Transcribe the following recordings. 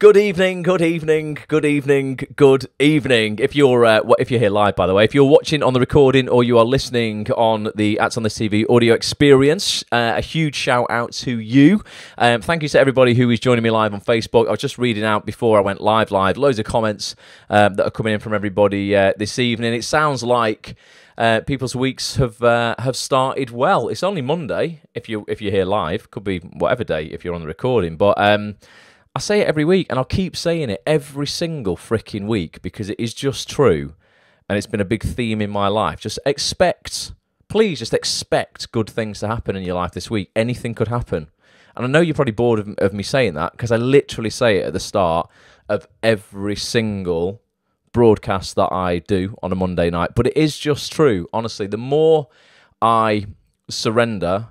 Good evening, good evening, good evening, good evening. If you're here live, by the way, if you're watching on the recording or you are listening on the Ads on This TV audio experience, a huge shout out to you. Thank you to everybody who is joining me live on Facebook. I was just reading out before I went live. Loads of comments that are coming in from everybody this evening. It sounds like people's weeks have started well. It's only Monday if you're here live. Could be whatever day if you're on the recording, but I say it every week, and I'll keep saying it every single freaking week because it is just true, and it's been a big theme in my life. Please just expect good things to happen in your life this week. Anything could happen. And I know you're probably bored of me saying that because I literally say it at the start of every single broadcast that I do on a Monday night. But it is just true. Honestly, the more I surrender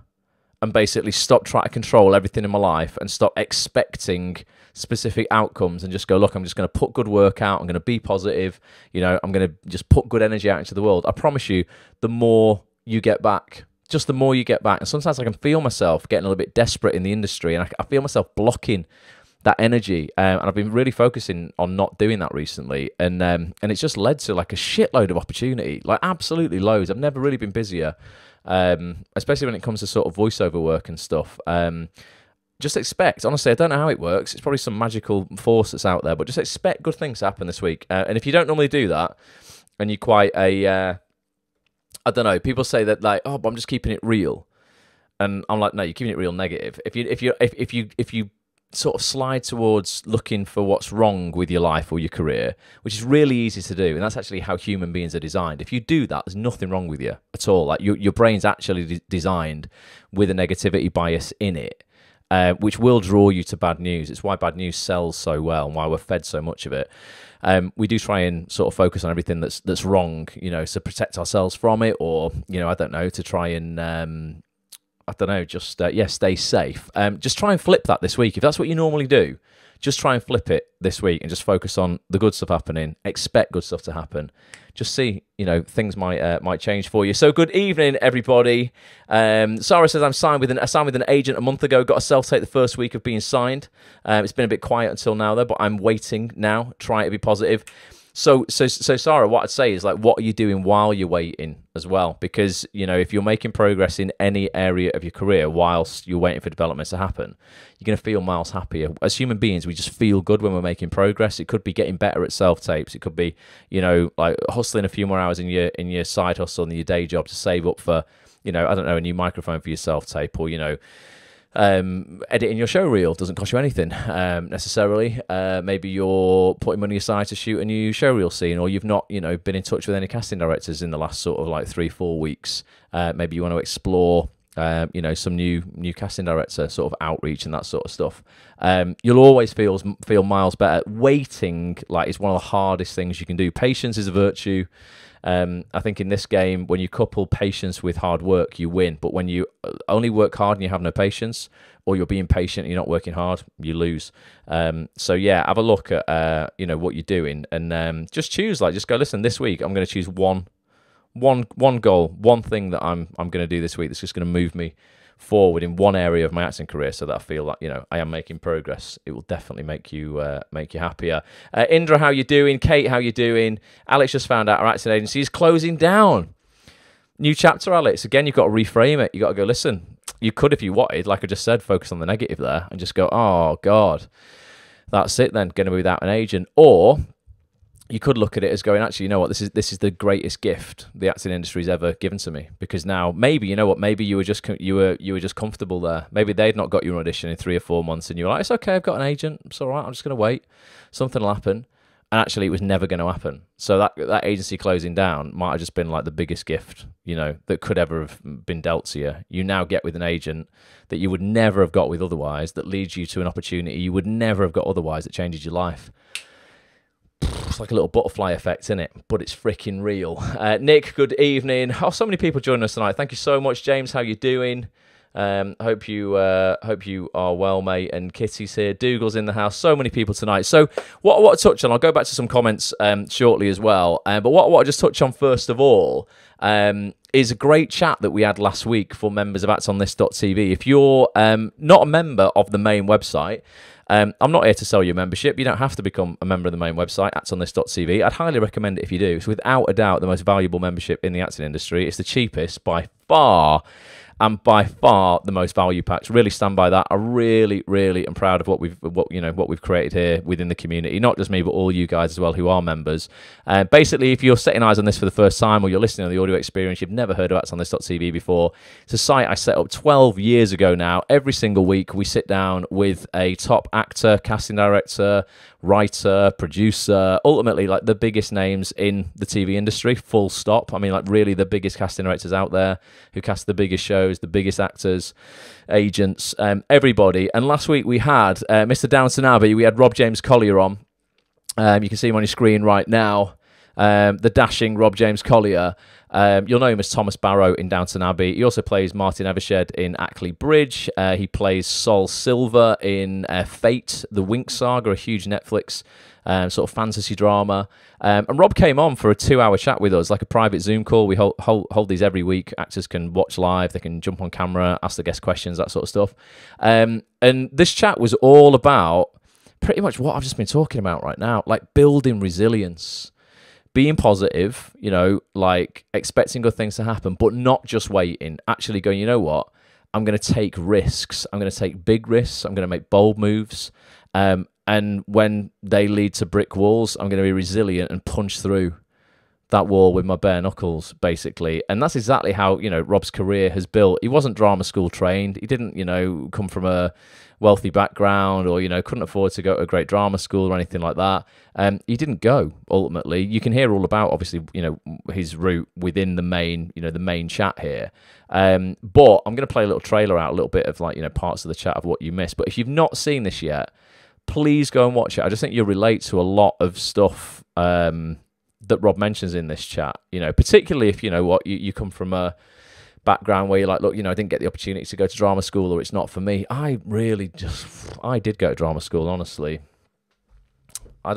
and basically stop trying to control everything in my life and stop expecting specific outcomes and just go, look, I'm just going to put good work out. I'm going to be positive. I'm going to just put good energy out into the world. I promise you, the more you get back, just the more you get back. And sometimes I can feel myself getting a little bit desperate in the industry, and I feel myself blocking that energy. And I've been really focusing on not doing that recently. And it's just led to like a shitload of opportunity, like absolutely loads. I've never really been busier. Especially when it comes to sort of voiceover work and stuff. Just expect, honestly, I don't know how it works. It's probably some magical force that's out there, but just expect good things to happen this week. And if you don't normally do that, and you're quite I don't know, people say that like, oh, but I'm just keeping it real, and I'm like, no, you're keeping it real negative. If you sort of slide towards looking for what's wrong with your life or your career, which is really easy to do, and that's actually how human beings are designed. If you do that, there's nothing wrong with you at all. Like your brain's actually designed with a negativity bias in it, which will draw you to bad news. It's why bad news sells so well and why we're fed so much of it. We do try and sort of focus on everything that's wrong, to protect ourselves from it, or I don't know, to try and stay safe. Just try and flip that this week. If that's what you normally do, just try and flip it this week and just focus on the good stuff happening. Expect good stuff to happen. Just see, things might change for you. So good evening, everybody. Sarah says, I signed with an agent a month ago. Got a self-tape the first week of being signed. It's been a bit quiet until now, though, but I'm waiting now, trying to be positive. So Sarah, what I'd say is, like, what are you doing while you're waiting as well? Because, if you're making progress in any area of your career whilst you're waiting for developments to happen, you're going to feel miles happier. As human beings, we just feel good when we're making progress. It could be getting better at self-tapes. It could be, like hustling a few more hours in your side hustle and your day job to save up for, I don't know, a new microphone for your self-tape, or, editing your show reel doesn't cost you anything necessarily. Maybe you're putting money aside to shoot a new show reel scene, or you've not been in touch with any casting directors in the last sort of like 3-4 weeks. Maybe you want to explore some new casting director sort of outreach and that sort of stuff. You'll always feel miles better. Waiting is one of the hardest things you can do. Patience is a virtue. I think in this game, when you couple patience with hard work, you win. But when you only work hard and you have no patience, or you're being patient and you're not working hard, you lose. So yeah, have a look at what you're doing, and just choose. Just go, listen, this week I'm going to choose one goal, one thing that I'm going to do this week that's just going to move me forward in one area of my acting career, so that I feel like I am making progress. It will definitely make you happier. Indra, how you doing? Kate, how you doing? Alex just found out our acting agency is closing down. New chapter, Alex. Again, you've got to reframe it. You got to go, listen, you could, if you wanted, like I just said, focus on the negative there and just go, oh God, that's it then, going to be without an agent. Or you could look at it as going, actually, you know what, this is the greatest gift the acting industry's ever given to me, because now maybe, maybe you were just comfortable there. Maybe they'd not got you an audition in 3 or 4 months, and you were like, it's okay, I've got an agent, it's all right, I'm just going to wait, something will happen. And actually, it was never going to happen. So that agency closing down might have just been like the biggest gift, that could ever have been dealt to you. You now get with an agent that you would never have got with otherwise, that leads you to an opportunity you would never have got otherwise, that changes your life. It's like a little butterfly effect, isn't it? But it's freaking real. Nick, good evening. Oh, so many people joining us tonight. Thank you so much, James. How you doing? Hope you are well, mate. And Kitty's here. Dougal's in the house. So many people tonight. So what I touch on, I'll go back to some comments shortly as well. But what I just touch on first of all is a great chat that we had last week for members of adsonthis.tv. If you're not a member of the main website, I'm not here to sell you a membership. You don't have to become a member of the main website, actsonthis.tv. I'd highly recommend it if you do. It's without a doubt the most valuable membership in the acting industry. It's the cheapest by far, and by far the most value packed. Really stand by that. I really, really am proud of what we've created here within the community. Not just me, but all you guys as well who are members. Basically, if you're setting eyes on this for the first time, or you're listening on the audio experience, you've never heard of actsonthis.tv before. It's a site I set up 12 years ago now. Every single week, we sit down with a top actor, casting director, writer, producer, ultimately like the biggest names in the TV industry, full stop. I mean, like really the biggest casting directors out there who cast the biggest shows, the biggest actors, agents, everybody. And last week we had Mr. Downton Abbey. We had Rob James-Collier on. You can see him on your screen right now. The dashing Rob James-Collier. You'll know him as Thomas Barrow in Downton Abbey. He also plays Martin Evershed in Ackley Bridge. He plays Sol Silver in Fate, the Winx Saga, a huge Netflix sort of fantasy drama. And Rob came on for a 2-hour chat with us, like a private Zoom call. We hold these every week. Actors can watch live. They can jump on camera, ask the guest questions, that sort of stuff. And this chat was all about pretty much what I've just been talking about right now, like building resilience. Being positive, you know, like expecting good things to happen, but not just waiting, actually going, you know what, I'm going to take risks. I'm going to take big risks. I'm going to make bold moves. And when they lead to brick walls, I'm going to be resilient and punch through that wall with my bare knuckles, basically. And that's exactly how, you know, Rob's career has built. He wasn't drama school trained. He didn't, you know, come from a wealthy background, or, you know, couldn't afford to go to a great drama school or anything like that. He didn't go, ultimately. You can hear all about, obviously, you know, his route within the main, you know, the main chat here. But I'm going to play a little trailer out, a little bit of, like, you know, parts of the chat of what you missed. But if you've not seen this yet, please go and watch it. I just think you'll relate to a lot of stuff that Rob mentions in this chat, you know, particularly if, you know what, you come from a background where you're like, look, you know, I didn't get the opportunity to go to drama school, or it's not for me. I did go to drama school, honestly. I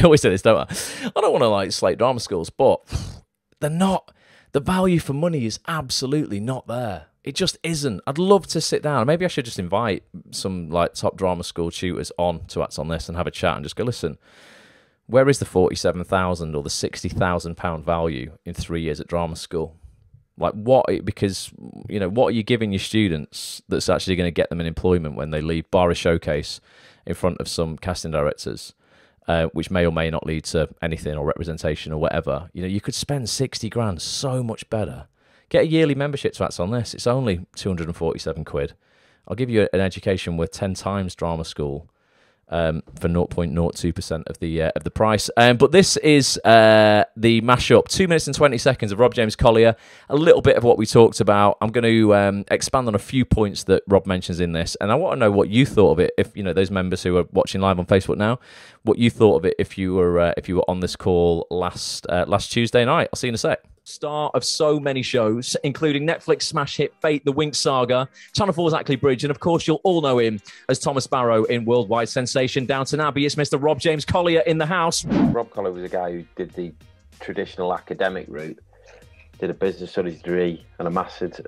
always say this, don't I? I don't want to, like, slate drama schools, but they're not, the value for money is absolutely not there. It just isn't. I'd love to sit down. Maybe I should just invite some, like, top drama school tutors on to Acts on This and have a chat and just go, listen, where is the 47,000 or the 60,000 pound value in 3 years at drama school? Like, what? Because, you know, what are you giving your students that's actually going to get them an employment when they leave, bar a showcase in front of some casting directors, which may or may not lead to anything or representation or whatever? You know, you could spend 60 grand so much better. Get a yearly membership to Acts on This. It's only 247 quid. I'll give you an education worth 10 times drama school for 0.02% of the price. But this is the mashup, 2 minutes and 20 seconds of Rob James-Collier, a little bit of what we talked about. I'm going to expand on a few points that Rob mentions in this, and I want to know what you thought of it. If, you know, those members who are watching live on Facebook now, what you thought of it if you were on this call last Tuesday night. I'll see you in a sec. Star of so many shows, including Netflix smash hit Fate, the Winx Saga, Channel 4's Ackley Bridge, and of course you'll all know him as Thomas Barrow in worldwide sensation Downton Abbey. It's Mr. Rob James-Collier in the house. Rob Collier was a guy who did the traditional academic route, did a business studies degree and a master's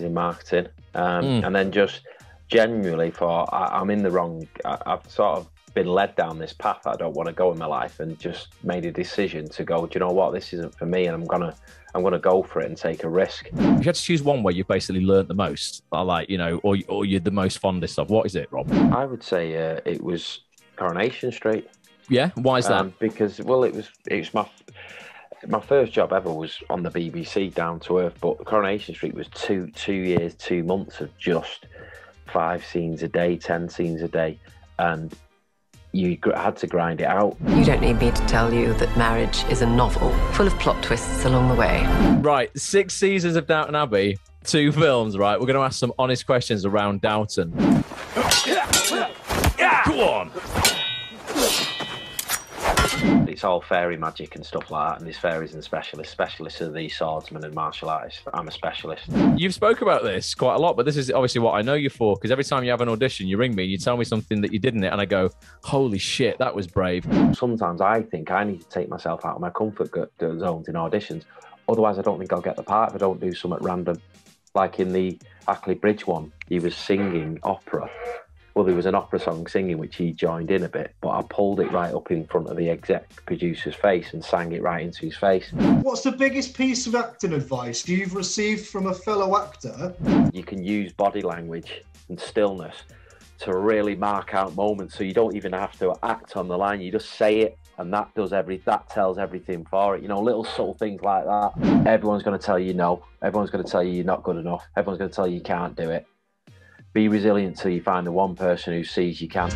in marketing, and then just genuinely I'm in the wrong. I've sort of been led down this path that I don't want to go in my life, and just made a decision to go, do you know what, this isn't for me, and I'm gonna go for it and take a risk. If you had to choose one where you basically learned the most, like, you know, or you're the most fondest of, what is it, Rob? I would say it was Coronation Street. Yeah, why is that? Because, well, it was my first job ever was on the BBC, Down to Earth, but Coronation Street was 2 years, 2 months of just 5 scenes a day, 10 scenes a day, and you had to grind it out. You don't need me to tell you that marriage is a novel full of plot twists along the way. Right, 6 seasons of Downton Abbey, 2 films, right? We're going to ask some honest questions around Downton. Go on! It's all fairy magic and stuff like that, and there's fairies and specialists. Specialists are the swordsmen and martial artists. I'm a specialist. You've spoke about this quite a lot, but this is obviously what I know you for, because every time you have an audition, you ring me, you tell me something that you did in it, and I go, holy shit, that was brave. Sometimes I think I need to take myself out of my comfort zones in auditions. Otherwise, I don't think I'll get the part if I don't do something random. Like in the Ackley Bridge one, he was singing opera, Well, there was an opera song singing, which he joined in a bit, but I pulled it right up in front of the exec producer's face and sang it right into his face. What's the biggest piece of acting advice you've received from a fellow actor? You can use body language and stillness to really mark out moments, so you don't even have to act on the line. You just say it, and that tells everything for it. You know, little subtle things like that. Everyone's going to tell you no. Everyone's going to tell you you're not good enough. Everyone's going to tell you you can't do it. Be resilient till you find the one person who sees you can.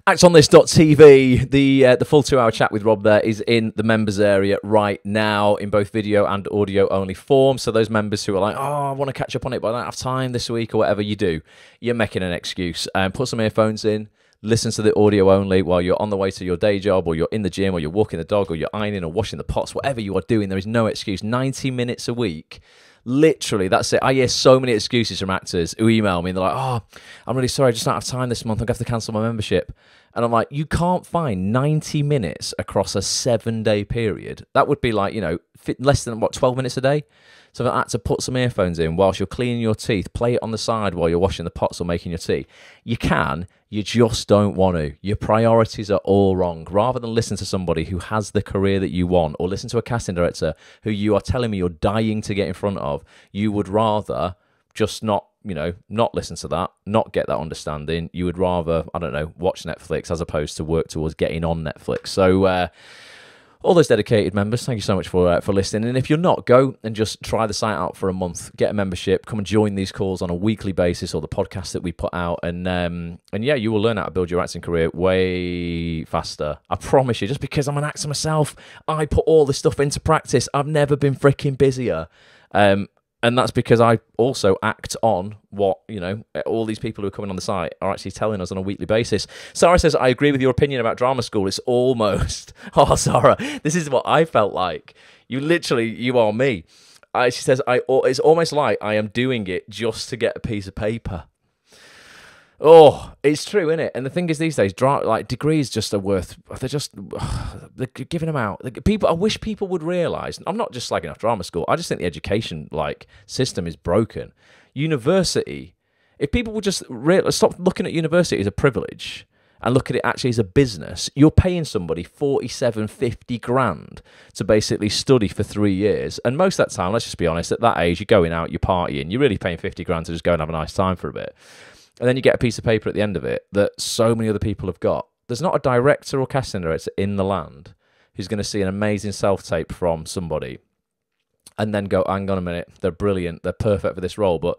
ActOnThis.tv, the full 2-hour chat with Rob there is in the members area right now in both video and audio only form. So those members who are like, oh, I want to catch up on it, but I don't have time this week or whatever you do, you're making an excuse. Put some earphones in. Listen to the audio only while you're on the way to your day job, or you're in the gym, or you're walking the dog, or you're ironing or washing the pots, whatever you are doing. There is no excuse. 90 minutes a week. Literally, that's it. I hear so many excuses from actors who email me and they're like, oh, I'm really sorry, I just don't have time this month. I'm going to have to cancel my membership. And I'm like, you can't find 90 minutes across a 7-day period. That would be like, you know, less than, 12 minutes a day? So for that to put some earphones in whilst you're cleaning your teeth, play it on the side while you're washing the pots or making your tea. You can, you just don't want to. Your priorities are all wrong. Rather than listen to somebody who has the career that you want, or listen to a casting director who you are telling me you're dying to get in front of, you would rather just not listen to that, not get that understanding. You would rather, I don't know, watch Netflix as opposed to work towards getting on Netflix. So, all those dedicated members, thank you so much for listening. And if you're not, go and just try the site out for a month. Get a membership. Come and join these calls on a weekly basis, or the podcast that we put out. And yeah, you will learn how to build your acting career way faster. I promise you. Just because I'm an actor myself, I put all this stuff into practice. I've never been freaking busier. And that's because I also act on what, all these people who are coming on the site are actually telling us on a weekly basis. Sarah says, I agree with your opinion about drama school. It's almost... Oh, Sarah, this is what I felt like. You are me. She says, it's almost like I am doing it just to get a piece of paper. Oh, it's true, isn't it? And the thing is, these days, degrees just are worth... They're giving them out. I wish people would realise... I'm not just slagging off drama school. I just think the education system is broken. University... If people would just stop looking at university as a privilege and look at it actually as a business, you're paying somebody 47, 50 grand to basically study for 3 years. And most of that time, let's just be honest, at that age, you're going out, you're partying, you're really paying 50 grand to just go and have a nice time for a bit. And then you get a piece of paper at the end of it that so many other people have got. There's not a director or casting director in the land who's going to see an amazing self-tape from somebody and then go, hang on a minute, they're brilliant, they're perfect for this role. But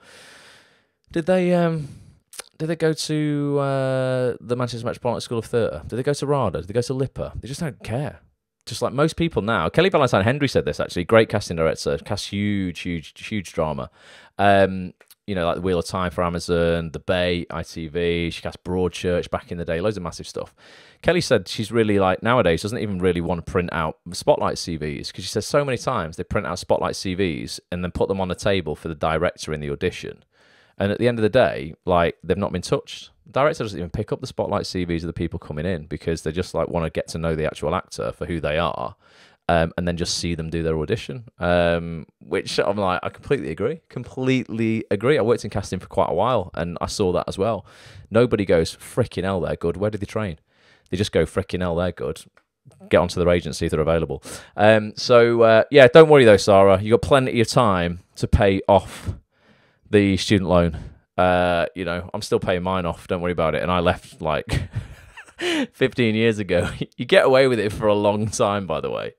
did they go to the Manchester Metropolitan School of Theatre? Did they go to RADA? Did they go to LIPA? They just don't care. Just like most people now. Kelly Valentine Henry said this, actually. Great casting director. Casts huge drama. Like The Wheel of Time for Amazon, The Bay, ITV. She cast Broadchurch back in the day. Loads of massive stuff. Kelly said she's really, nowadays, doesn't even really want to print out Spotlight CVs, because she says so many times they print out Spotlight CVs and then put them on the table for the director in the audition. And at the end of the day, they've not been touched. The director doesn't even pick up the Spotlight CVs of the people coming in, because they just want to get to know the actual actor for who they are, and then just see them do their audition. Which I'm like, I completely agree. I worked in casting for quite a while, and I saw that as well. Nobody goes, frickin' hell, they're good. Where did they train? They just go, frickin' hell, they're good. Get onto their agency if they're available. Yeah, don't worry though, Sarah. You've got plenty of time to pay off the student loan. I'm still paying mine off. Don't worry about it. And I left 15 years ago. You get away with it for a long time, by the way.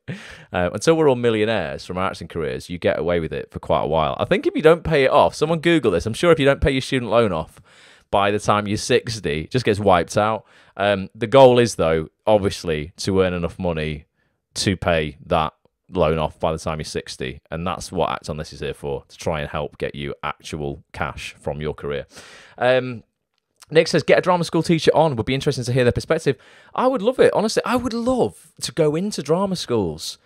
Until we're all millionaires from our acting careers, you get away with it for quite a while. I think if you don't pay it off, someone Google this. I'm sure if you don't pay your student loan off by the time you're 60, it just gets wiped out. The goal is, though, obviously, to earn enough money to pay that loan off by the time you're 60, and that's what Act On This is here for, to try and help get you actual cash from your career. Nick says, get a drama school teacher on. Would be interesting to hear their perspective. I would love it. Honestly, I would love to go into drama schools.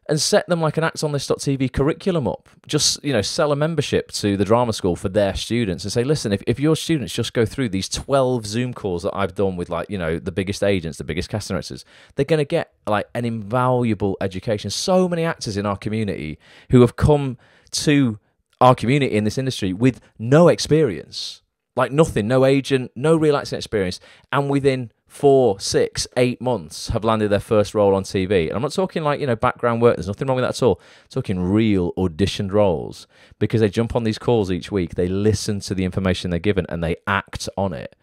and set them like an actsonthis.tv curriculum up. Just, sell a membership to the drama school for their students and say, listen, if your students just go through these 12 Zoom calls that I've done with the biggest agents, the biggest casting directors, they're going to get like an invaluable education. So many actors in our community who have come to our community in this industry with no experience, like nothing, no agent, no real acting experience, and within 4, 6, 8 months have landed their first role on TV. And I'm not talking background work. There's nothing wrong with that at all. I'm talking real auditioned roles, because they jump on these calls each week. They listen to the information they're given and they act on it.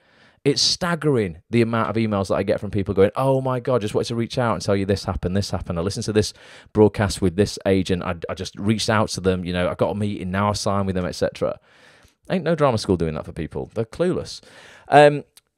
It's staggering the amount of emails that I get from people going, oh my God, just wanted to reach out and tell you this happened. I listened to this broadcast with this agent. I just reached out to them. I got a meeting, now I signed with them, etc. Ain't no drama school doing that for people. They're clueless.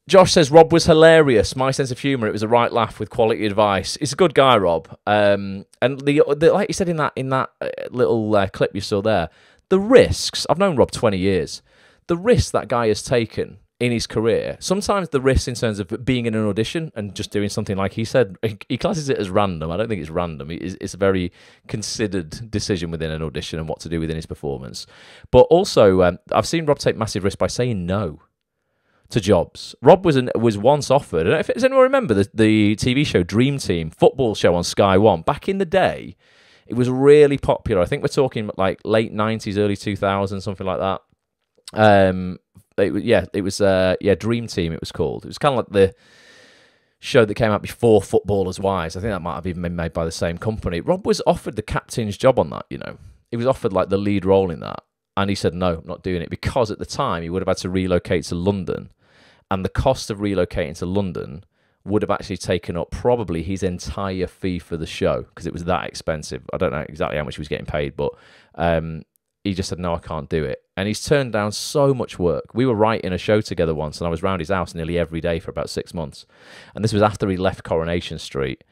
Josh says, Rob was hilarious. My sense of humour, it was a right laugh with quality advice. He's a good guy, Rob. And the like you said in that little clip you saw there, the risks, I've known Rob 20 years, the risks that guy has taken in his career, sometimes the risks in terms of being in an audition and just doing something like he said, he classes it as random. I don't think it's random. It's a very considered decision within an audition and what to do within his performance. But also, I've seen Rob take massive risks by saying no to jobs. Rob was once offered, and does anyone remember the TV show Dream Team, football show on Sky One? Back in the day, it was really popular. I think we're talking like late 90s, early 2000s, something like that. It was Dream Team it was called. It was kind of like the show that came out before Footballers' Wives. I think that might have even been made by the same company. Rob was offered the captain's job on that, He was offered like the lead role in that. And he said, no, I'm not doing it, because at the time he would have had to relocate to London. And the cost of relocating to London would have actually taken up probably his entire fee for the show, because it was that expensive. I don't know exactly how much he was getting paid, but he just said, no, I can't do it. And he's turned down so much work. We were writing a show together once, and I was round his house nearly every day for about 6 months. And this was after he left Coronation Street.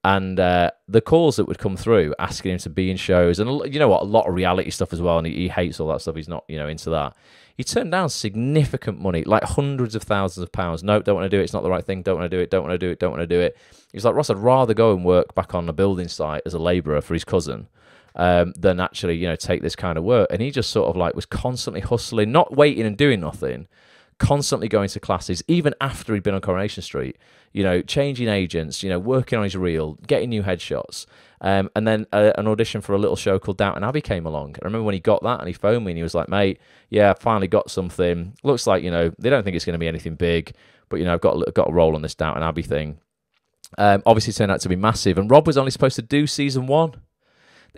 And the calls that would come through asking him to be in shows, and you know what, a lot of reality stuff as well, and he hates all that stuff. He's not, into that. He turned down significant money, like hundreds of thousands of pounds. No, don't want to do it. It's not the right thing. Don't want to do it. Don't want to do it. Don't want to do it. He's like, Ross, I'd rather go and work back on a building site as a labourer for his cousin than actually, take this kind of work. And he just sort of like was constantly hustling, not waiting and doing nothing, constantly going to classes, even after he'd been on Coronation Street, changing agents, working on his reel, getting new headshots. And then an audition for a little show called Downton Abbey came along. I remember when he got that and he phoned me and he was like, mate, yeah, I finally got something. Looks like, they don't think it's going to be anything big, but, I've got a role on this Downton Abbey thing. Obviously turned out to be massive. And Rob was only supposed to do season 1.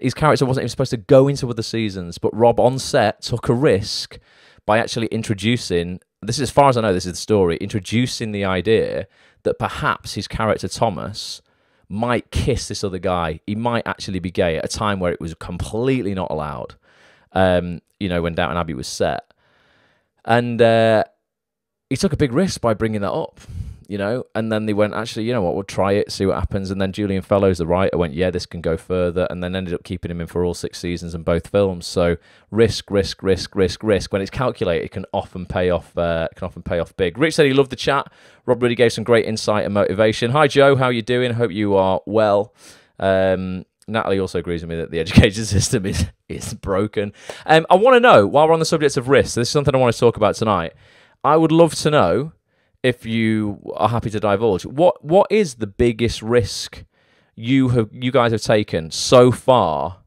His character wasn't even supposed to go into other seasons, but Rob on set took a risk by actually introducing, this is as far as I know, this is the story, introducing the idea that perhaps his character Thomas might kiss this other guy. He might actually be gay at a time where it was completely not allowed, when Downton Abbey was set. And he took a big risk by bringing that up, and then they went, actually, you know what, we'll try it, see what happens. And then Julian Fellows, the writer, went, yeah, this can go further, and then ended up keeping him in for all 6 seasons and both films. So risk. When it's calculated, it can often pay off big. Rich said he loved the chat. Rob really gave some great insight and motivation. Hi, Joe, how you doing? Hope you are well. Natalie also agrees with me that the education system is broken. I want to know, while we're on the subject of risk, this is something I want to talk about tonight. I would love to know, if you are happy to divulge, what is the biggest risk you guys have taken so far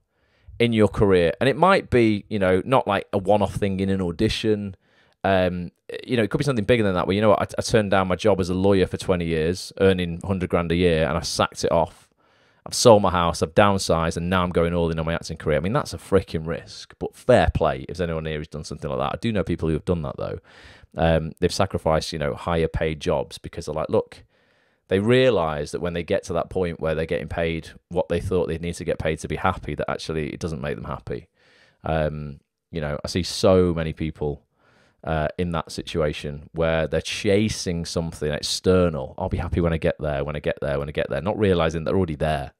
in your career? And it might be, not like a one-off thing in an audition. It could be something bigger than that, where, I turned down my job as a lawyer for 20 years, earning 100 grand a year, and I sacked it off. I've sold my house, I've downsized, and now I'm going all in on my acting career. I mean, that's a freaking risk, but fair play if anyone here has done something like that. I do know people who have done that, though. They've sacrificed, higher paid jobs because they're like, look, they realise that when they get to that point where they're getting paid what they thought they'd need to get paid to be happy, that actually it doesn't make them happy. I see so many people in that situation where they're chasing something external. I'll be happy when I get there, not realising they're already there.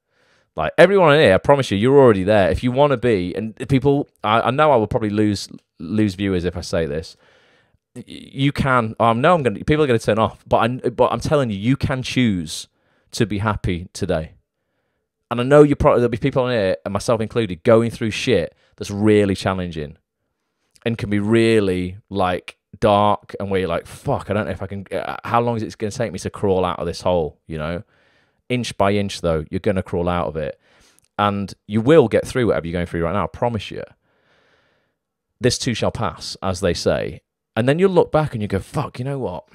Like everyone in here, I promise you're already there. If you want to be, and people, I know I will probably lose viewers if I say this. You can. People are going to turn off, but I'm telling you, you can choose to be happy today. And I know there'll be people on here, and myself included, going through shit that's really challenging and can be really like dark, and where you're like, fuck, I don't know if I can, how long is it going to take me to crawl out of this hole, you know? Inch by inch, though, you're going to crawl out of it. And you will get through whatever you're going through right now, I promise you. This too shall pass, as they say. And then you'll look back and you go, fuck, you know what?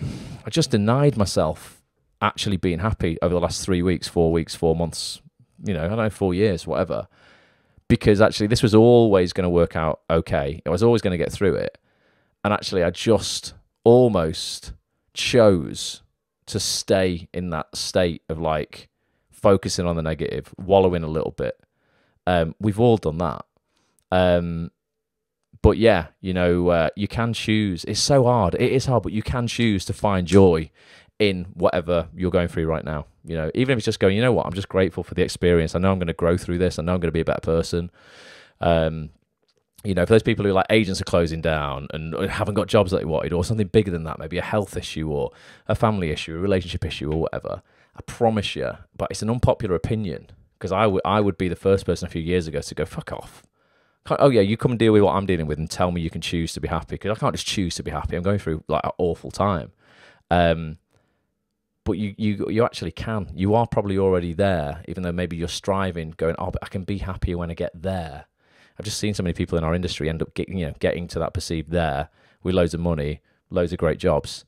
I just denied myself actually being happy over the last 3 weeks, 4 months, you know, I don't know, 4 years, whatever. Because actually this was always going to work out okay. I was always going to get through it. And actually I just almost chose to stay in that state of like focusing on the negative, wallowing a little bit. We've all done that. But yeah, you know, you can choose. It's so hard. It is hard, but you can choose to find joy in whatever you're going through right now. You know, even if it's just going, you know what, I'm just grateful for the experience. I know I'm going to grow through this. I know I'm going to be a better person. You know, for those people who like agents are closing down and haven't got jobs that they wanted, or something bigger than that, maybe a health issue or a family issue, a relationship issue or whatever, I promise you, but it's an unpopular opinion, because I would be the first person a few years ago to go, fuck off. Oh yeah, you come and deal with what I'm dealing with and tell me you can choose to be happy, because I can't just choose to be happy. I'm going through like an awful time. But you actually can. You are probably already there, even though maybe you're striving, going, oh, but I can be happier when I get there. I've just seen so many people in our industry end up getting to that perceived there with loads of money, loads of great jobs,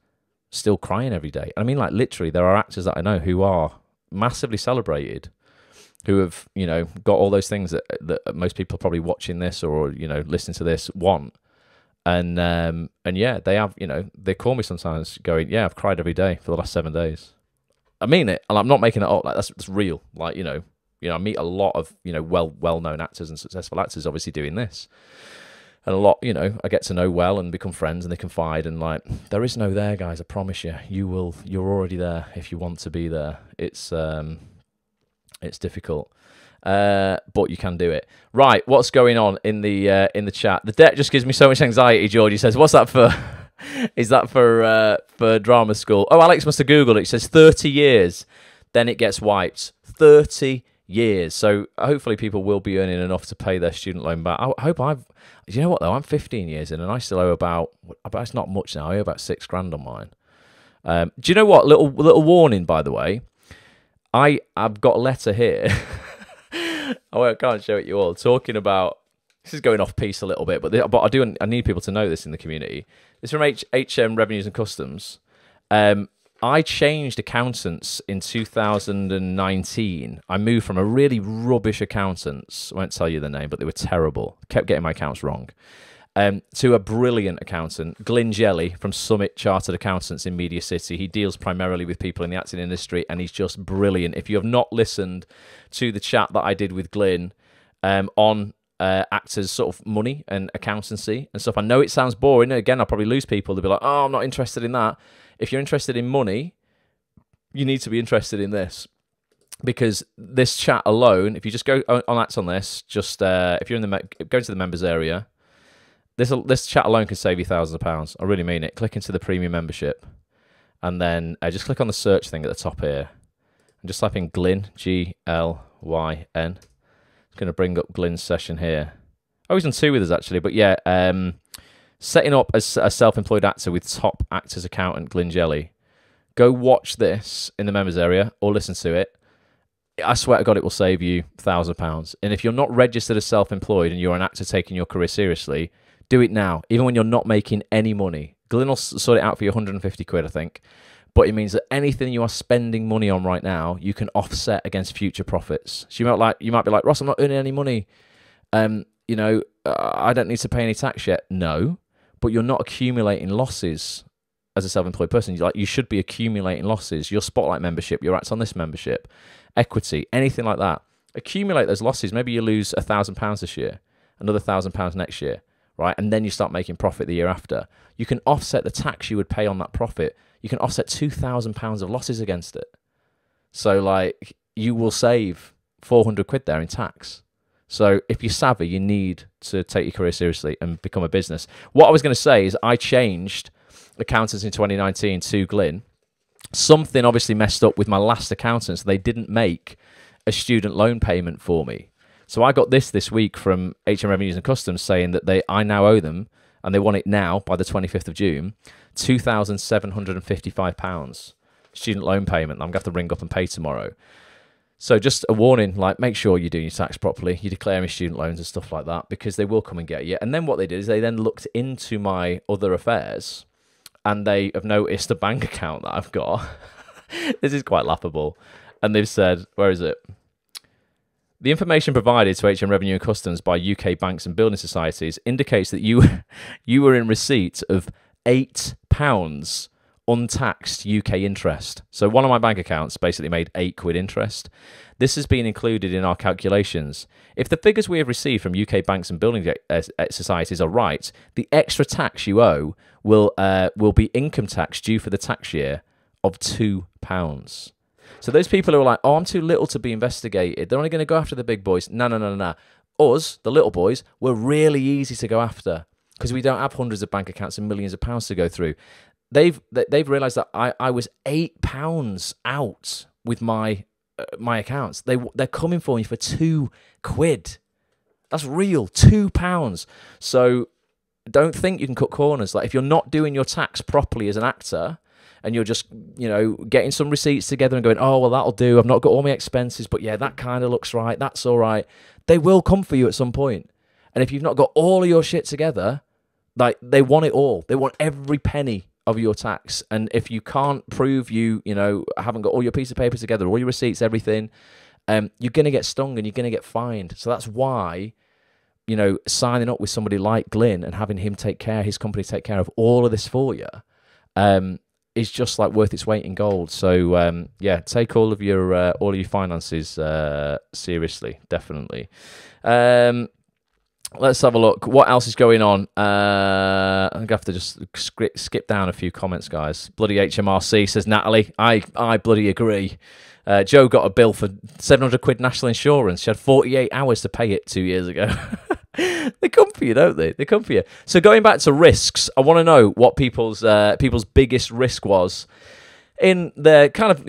still crying every day. I mean, like literally, there are actors that I know who are massively celebrated, who have, you know, got all those things that most people probably watching this or, you know, listening to this want. And yeah, they have, you know, they call me sometimes going, yeah, I've cried every day for the last 7 days. I mean it, and I'm not making it up. Like that's real. Like, you know, I meet a lot of, you know, well-known actors and successful actors obviously doing this. And a lot, you know, I get to know well and become friends, and they confide, and like, there is no there, guys. I promise you, you're already there if you want to be there. It's difficult, but you can do it. Right, what's going on in the chat? The debt just gives me so much anxiety. Georgie says, "What's that for?" Is that for drama school? Oh, Alex must have googled it. It says 30 years, then it gets wiped. 30 years. So hopefully people will be earning enough to pay their student loan back. I hope you know what though? I'm 15 years in, and I still owe about it's not much now. I owe about £6,000 on mine. Do you know what? Little warning, by the way. I've got a letter here. I can't show it you all. Talking about, this is going off piece a little bit, but I need people to know this in the community. This is from HM Revenues and Customs. I changed accountants in 2019. I moved from a really rubbish accountants, I won't tell you the name, but they were terrible. Kept getting my accounts wrong. To a brilliant accountant, Glyn Jelly from Summit Chartered Accountants in Media City. He deals primarily with people in the acting industry, and he's just brilliant. If you have not listened to the chat that I did with Glyn on actors' sort of money and accountancy and stuff, I know it sounds boring. Again, I'll probably lose people. They'll be like, oh, I'm not interested in that. If you're interested in money, you need to be interested in this. Because this chat alone, if you just go on Acts on this, just if you're in go into the members area, this chat alone can save you thousands of pounds. I really mean it. Click into the premium membership, and then just click on the search thing at the top here, and just type in Glyn, Glyn. It's going to bring up Glyn's session here. Oh, he's on 2 with us actually, but yeah, setting up as a self-employed actor with top actors accountant Glyn Jelly. Go watch this in the members area or listen to it. I swear to God, it will save you £1,000. And if you're not registered as self-employed and you're an actor taking your career seriously, do it now, even when you're not making any money. Glyn will sort it out for you, 150 quid, I think. But it means that anything you are spending money on right now, you can offset against future profits. So you might be like, Ross, I'm not earning any money. You know, I don't need to pay any tax yet. No, but you're not accumulating losses as a self-employed person. You should be accumulating losses. Your Spotlight membership, your Acts on This membership, equity, anything like that. Accumulate those losses. Maybe you lose £1,000 this year, another £1,000 next year, right? And then you start making profit the year after. You can offset the tax you would pay on that profit. You can offset £2,000 of losses against it. So, like, you will save 400 quid there in tax. So if you're savvy, you need to take your career seriously and become a business. What I was going to say is I changed accountants in 2019 to Glyn. Something obviously messed up with my last accountants. They didn't make a student loan payment for me. So I got this week from HM Revenues and Customs saying that I now owe them, and they want it now by the 25th of June, £2,755 student loan payment. I'm going to have to ring up and pay tomorrow. So just a warning, like, make sure you're doing your tax properly, you're declaring student loans and stuff like that, because they will come and get you. And then what they did is they then looked into my other affairs, and they have noticed a bank account that I've got. This is quite laughable. And they've said, where is it? The information provided to HM Revenue and Customs by UK banks and building societies indicates that you were in receipt of £8 untaxed UK interest. So one of my bank accounts basically made £8 interest. This has been included in our calculations. If the figures we have received from UK banks and building societies are right, the extra tax you owe will be income tax due for the tax year of £2. So those people who are like, oh, I'm too little to be investigated, they're only going to go after the big boys. No. Us, the little boys, we're really easy to go after because we don't have hundreds of bank accounts and millions of pounds to go through. They've realised that I was £8 out with my accounts. They're coming for me for £2. That's real, £2. So don't think you can cut corners. Like, if you're not doing your tax properly as an actor, and you're just, getting some receipts together and going, oh, well, that'll do. I've not got all my expenses, but yeah, that kind of looks right. That's all right. They will come for you at some point. And if you've not got all of your shit together, like, they want it all. They want every penny of your tax. And if you can't prove you haven't got all your piece of paper together, all your receipts, everything, you're going to get stung and you're going to get fined. So that's why, signing up with somebody like Glyn and having him his company take care of all of this for you, is just like worth its weight in gold. So take all of your finances seriously, definitely. Let's have a look. What else is going on? I'm gonna have to just skip down a few comments, guys. Bloody HMRC, says Natalie. I bloody agree. Joe got a bill for £700 national insurance. She had 48 hours to pay it 2 years ago. They come for you, don't they? They come for you. So going back to risks, I want to know what people's biggest risk was in their kind of,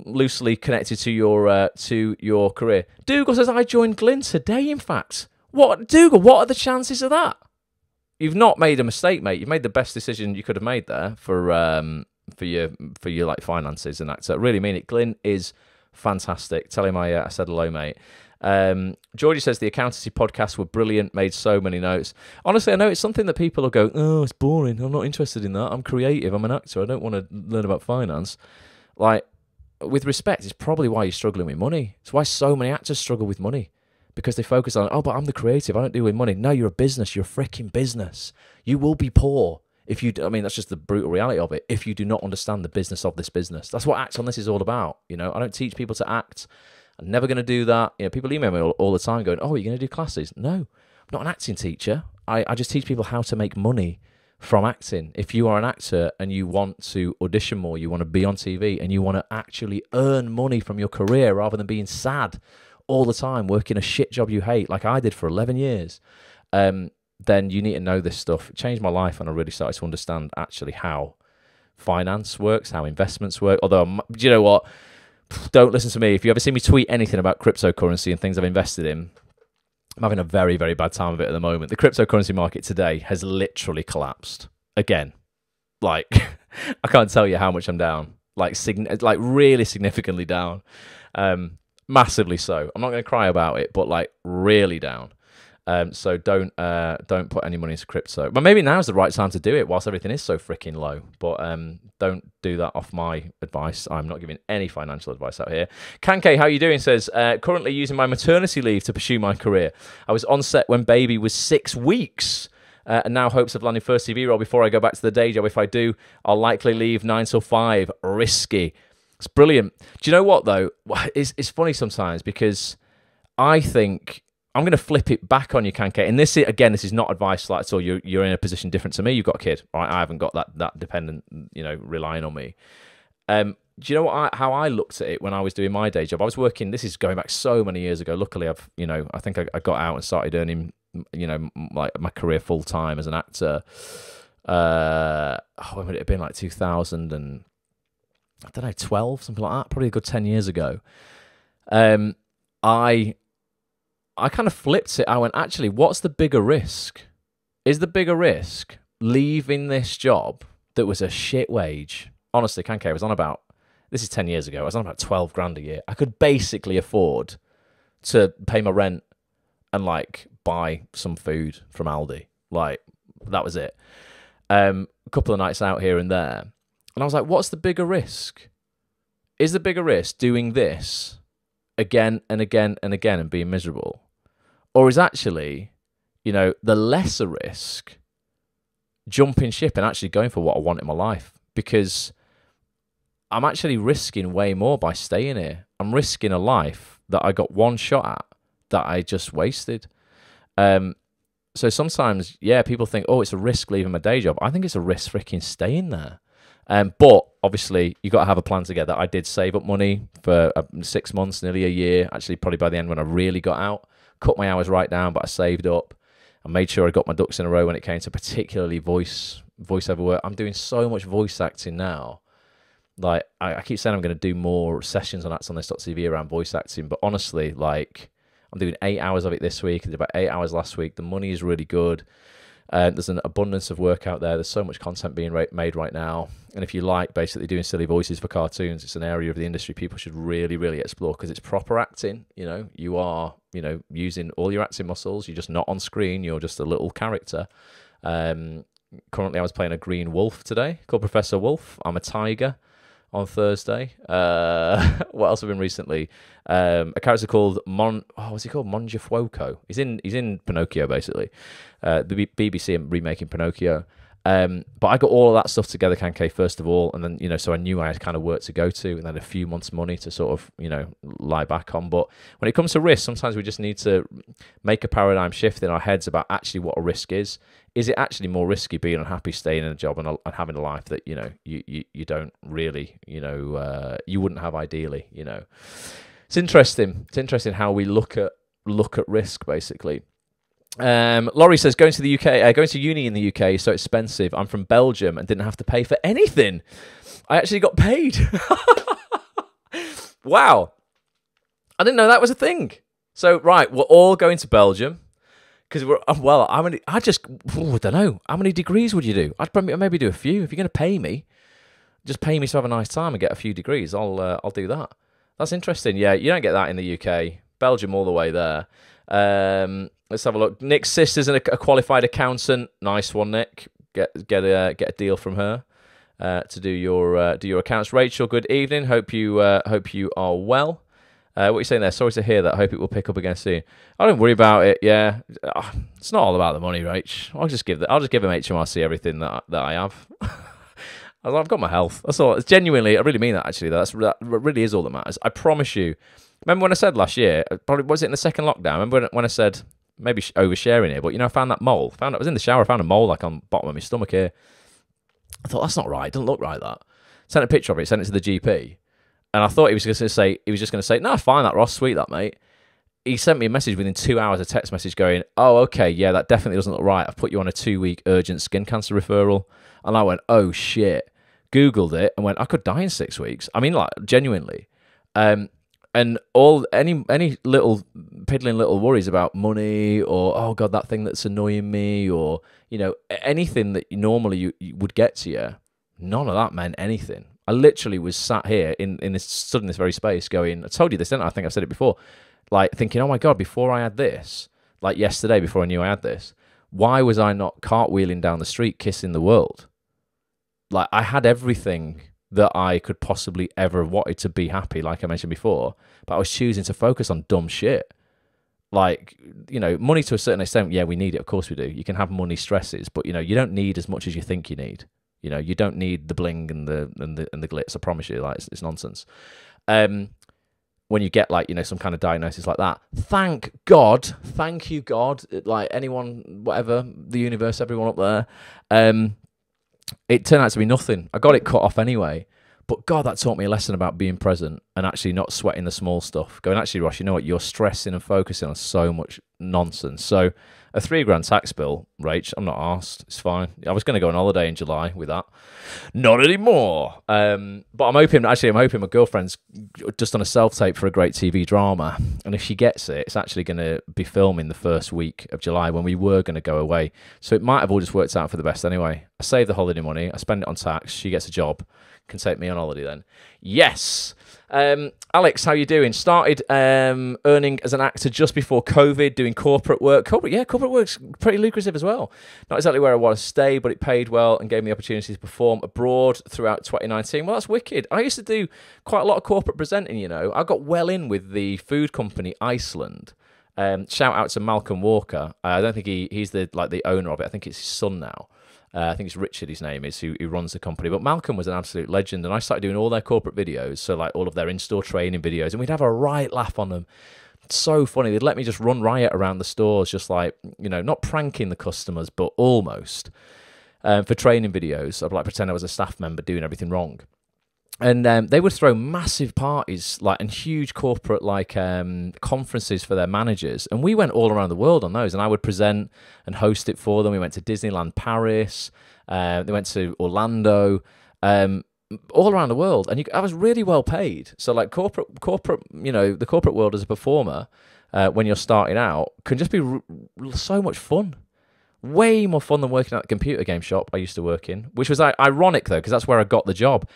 loosely connected to your career. Dougal says, I joined Glyn today, in fact. What, Dougal, what are the chances of that? You've not made a mistake, mate. You've made the best decision you could have made there for your like finances and that. So I really mean it. Glyn is fantastic. Tell him I said hello, mate. Georgie says the accountancy podcasts were brilliant, made so many notes. Honestly, I know it's something that people will go, oh, it's boring, I'm not interested in that, I'm creative, I'm an actor, I don't want to learn about finance. Like, with respect, it's probably why you're struggling with money. It's why so many actors struggle with money, because they focus on, oh, but I'm the creative, I don't deal with money. No, you're a business, you're a freaking business. You will be poor if you, that's just the brutal reality of it, if you do not understand the business of this business. That's what Act On This is all about. I don't teach people to act. I'm never going to do that. People email me all the time going, oh, are you going to do classes? No, I'm not an acting teacher. I just teach people how to make money from acting. If you are an actor and you want to audition more, you want to be on TV, and you want to actually earn money from your career rather than being sad all the time, working a shit job you hate, like I did for 11 years, then you need to know this stuff. It changed my life, and I really started to understand actually how finance works, how investments work. Although, do you know what? Don't listen to me. If you ever see me tweet anything about cryptocurrency and things I've invested in, I'm having a very, very bad time of it at the moment. The cryptocurrency market today has literally collapsed again. Like, I can't tell you how much I'm down. Like really significantly down. Massively so. I'm not going to cry about it, but like really down. So don't put any money into crypto. But maybe now's the right time to do it whilst everything is so freaking low. But don't do that off my advice. I'm not giving any financial advice out here. Kanke, how you doing? Says, currently using my maternity leave to pursue my career. I was on set when baby was 6 weeks. And now hopes of landing first TV role before I go back to the day job. If I do, I'll likely leave 9 till 5. Risky. It's brilliant. Do you know what, though? It's funny sometimes because I think I'm going to flip it back on you, Kanke. And this is not advice like at all. You're in a position different to me. You've got a kid, right? I haven't got that dependent, relying on me. Do you know how I looked at it when I was doing my day job? I was working. This is going back so many years ago. Luckily, I think I got out and started earning, like my career full time as an actor. When would it have been? Like 2000 and 12, something like that. Probably a good 10 years ago. I kind of flipped it. I went, actually, what's the bigger risk? Is the bigger risk leaving this job that was a shit wage? Honestly, Kanke, I was on about, this is 10 years ago, I was on about 12 grand a year. I could basically afford to pay my rent and like buy some food from Aldi. Like, that was it. A couple of nights out here and there. And I was like, what's the bigger risk? Is the bigger risk doing this again and again and again and being miserable? Or is actually, you know, the lesser risk jumping ship and actually going for what I want in my life? Because I'm actually risking way more by staying here. I'm risking a life that I got one shot at that I just wasted. So sometimes, yeah, people think, oh, it's a risk leaving my day job. I think it's a risk freaking staying there. But obviously, you got to have a plan together. I did save up money for 6 months, nearly a year. Actually, probably by the end when I really got out, cut my hours right down, but I saved up. I made sure I got my ducks in a row when it came to particularly voiceover work. I'm doing so much voice acting now. Like, I keep saying I'm going to do more sessions on ActsOnThis.tv around voice acting, but honestly, like, I'm doing 8 hours of it this week. I did about 8 hours last week. The money is really good. There's an abundance of work out there. There's so much content being made right now. And if you like basically doing silly voices for cartoons, it's an area of the industry people should really, really explore because it's proper acting. You know, you are, you know, using all your acting muscles. You're just not on screen. You're just a little character. Currently, I was playing a green wolf today called Professor Wolf. I'm a tiger on Thursday. What else have been recently? A character called what's he called? Mongefuoco. He's in Pinocchio, basically. The BBC remaking Pinocchio. But I got all of that stuff together, Kanke, first of all, and then, you know, so I knew I had kind of work to go to, and then a few months' money to sort of, you know, lie back on. But when it comes to risk, sometimes we just need to make a paradigm shift in our heads about actually what a risk is. Is it actually more risky being unhappy, staying in a job and having a life that, you know, you don't really, you know, you wouldn't have ideally, you know? It's interesting. It's interesting how we look at risk, basically. Laurie says, going to uni in the UK is so expensive. I'm from Belgium and didn't have to pay for anything. I actually got paid. Wow. I didn't know that was a thing. So, right, we're all going to Belgium. Because I don't know. How many degrees would you do? I'd probably maybe do a few. If you're going to pay me, just pay me to have a nice time and get a few degrees. I'll do that. That's interesting. Yeah, you don't get that in the UK. Belgium all the way there. Let's have a look. Nick's sister's a qualified accountant. Nice one, Nick. Get a deal from her to do your accounts. Rachel, good evening. Hope you are well. What are you saying there? Sorry to hear that. I hope it will pick up again soon. I don't worry about it. Yeah, it's not all about the money, Rach. I'll just give him HMRC everything that I have. I've got my health. That's all. It's genuinely, I really mean that. Actually, that really is all that matters. I promise you. Remember when I said last year? Probably was it in the second lockdown? Remember when I said maybe oversharing here? But you know, I found that mole. I was in the shower. I found a mole like on the bottom of my stomach here. I thought that's not right. It doesn't look right. That. Sent a picture of it. Sent it to the GP. And I thought he was just going to say, no, fine, that Ross, sweet, that mate. He sent me a message within 2 hours, a text message going, oh, okay, yeah, that definitely doesn't look right. I've put you on a 2-week urgent skin cancer referral. And I went, oh, shit. Googled it and went, I could die in 6 weeks. I mean, like, genuinely. And any little piddling little worries about money or, oh, God, that thing that's annoying me or, you know, anything that normally you would get to you, none of that meant anything. I literally was sat here stood in this very space going, I told you this, didn't I? I think I've said it before. Like thinking, oh my God, before I had this, like yesterday, before I knew I had this, why was I not cartwheeling down the street kissing the world? Like I had everything that I could possibly ever have wanted to be happy, like I mentioned before, but I was choosing to focus on dumb shit. Like, you know, money to a certain extent, yeah, we need it. Of course we do. You can have money stresses, but you know, you don't need as much as you think you need. You know, you don't need the bling and the glitz. I promise you, like it's nonsense. When you get like, you know, some kind of diagnosis like that, thank you God, like anyone, whatever, the universe, everyone up there. It turned out to be nothing. I got it cut off anyway. But God, that taught me a lesson about being present and actually not sweating the small stuff. Going, actually, Ross, you know what? You're stressing and focusing on so much nonsense. So A £3,000 tax bill, Rach. I'm not arsed. It's fine. I was going to go on holiday in July with that. Not anymore. But I'm hoping my girlfriend's just on a self-tape for a great TV drama. And if she gets it, it's actually going to be filming the first week of July when we were going to go away. So it might have all just worked out for the best anyway. I save the holiday money. I spend it on tax. She gets a job. Can take me on holiday then. Yes. Alex, how you doing? Started earning as an actor just before COVID, doing corporate work. Corporate work's pretty lucrative as well. Not exactly where I want to stay, but it paid well and gave me the opportunity to perform abroad throughout 2019. Well, that's wicked. I used to do quite a lot of corporate presenting, you know. I got well in with the food company Iceland. Shout out to Malcolm Walker. I don't think he's the owner of it. I think it's his son now. I think it's Richard, his name is, who runs the company. But Malcolm was an absolute legend, and I started doing all their corporate videos, so like all of their in-store training videos, and we'd have a right laugh on them. It's so funny. They'd let me just run riot around the stores, just like, you know, not pranking the customers, but almost. For training videos, I'd like pretend I was a staff member doing everything wrong. And they would throw massive parties, and huge corporate conferences for their managers, and we went all around the world on those. And I would present and host it for them. We went to Disneyland Paris, they went to Orlando, all around the world, and I was really well paid. So like corporate, you know, the corporate world as a performer when you're starting out can just be so much fun. Way more fun than working at the computer game shop I used to work in, which was ironic though, because that's where I got the job.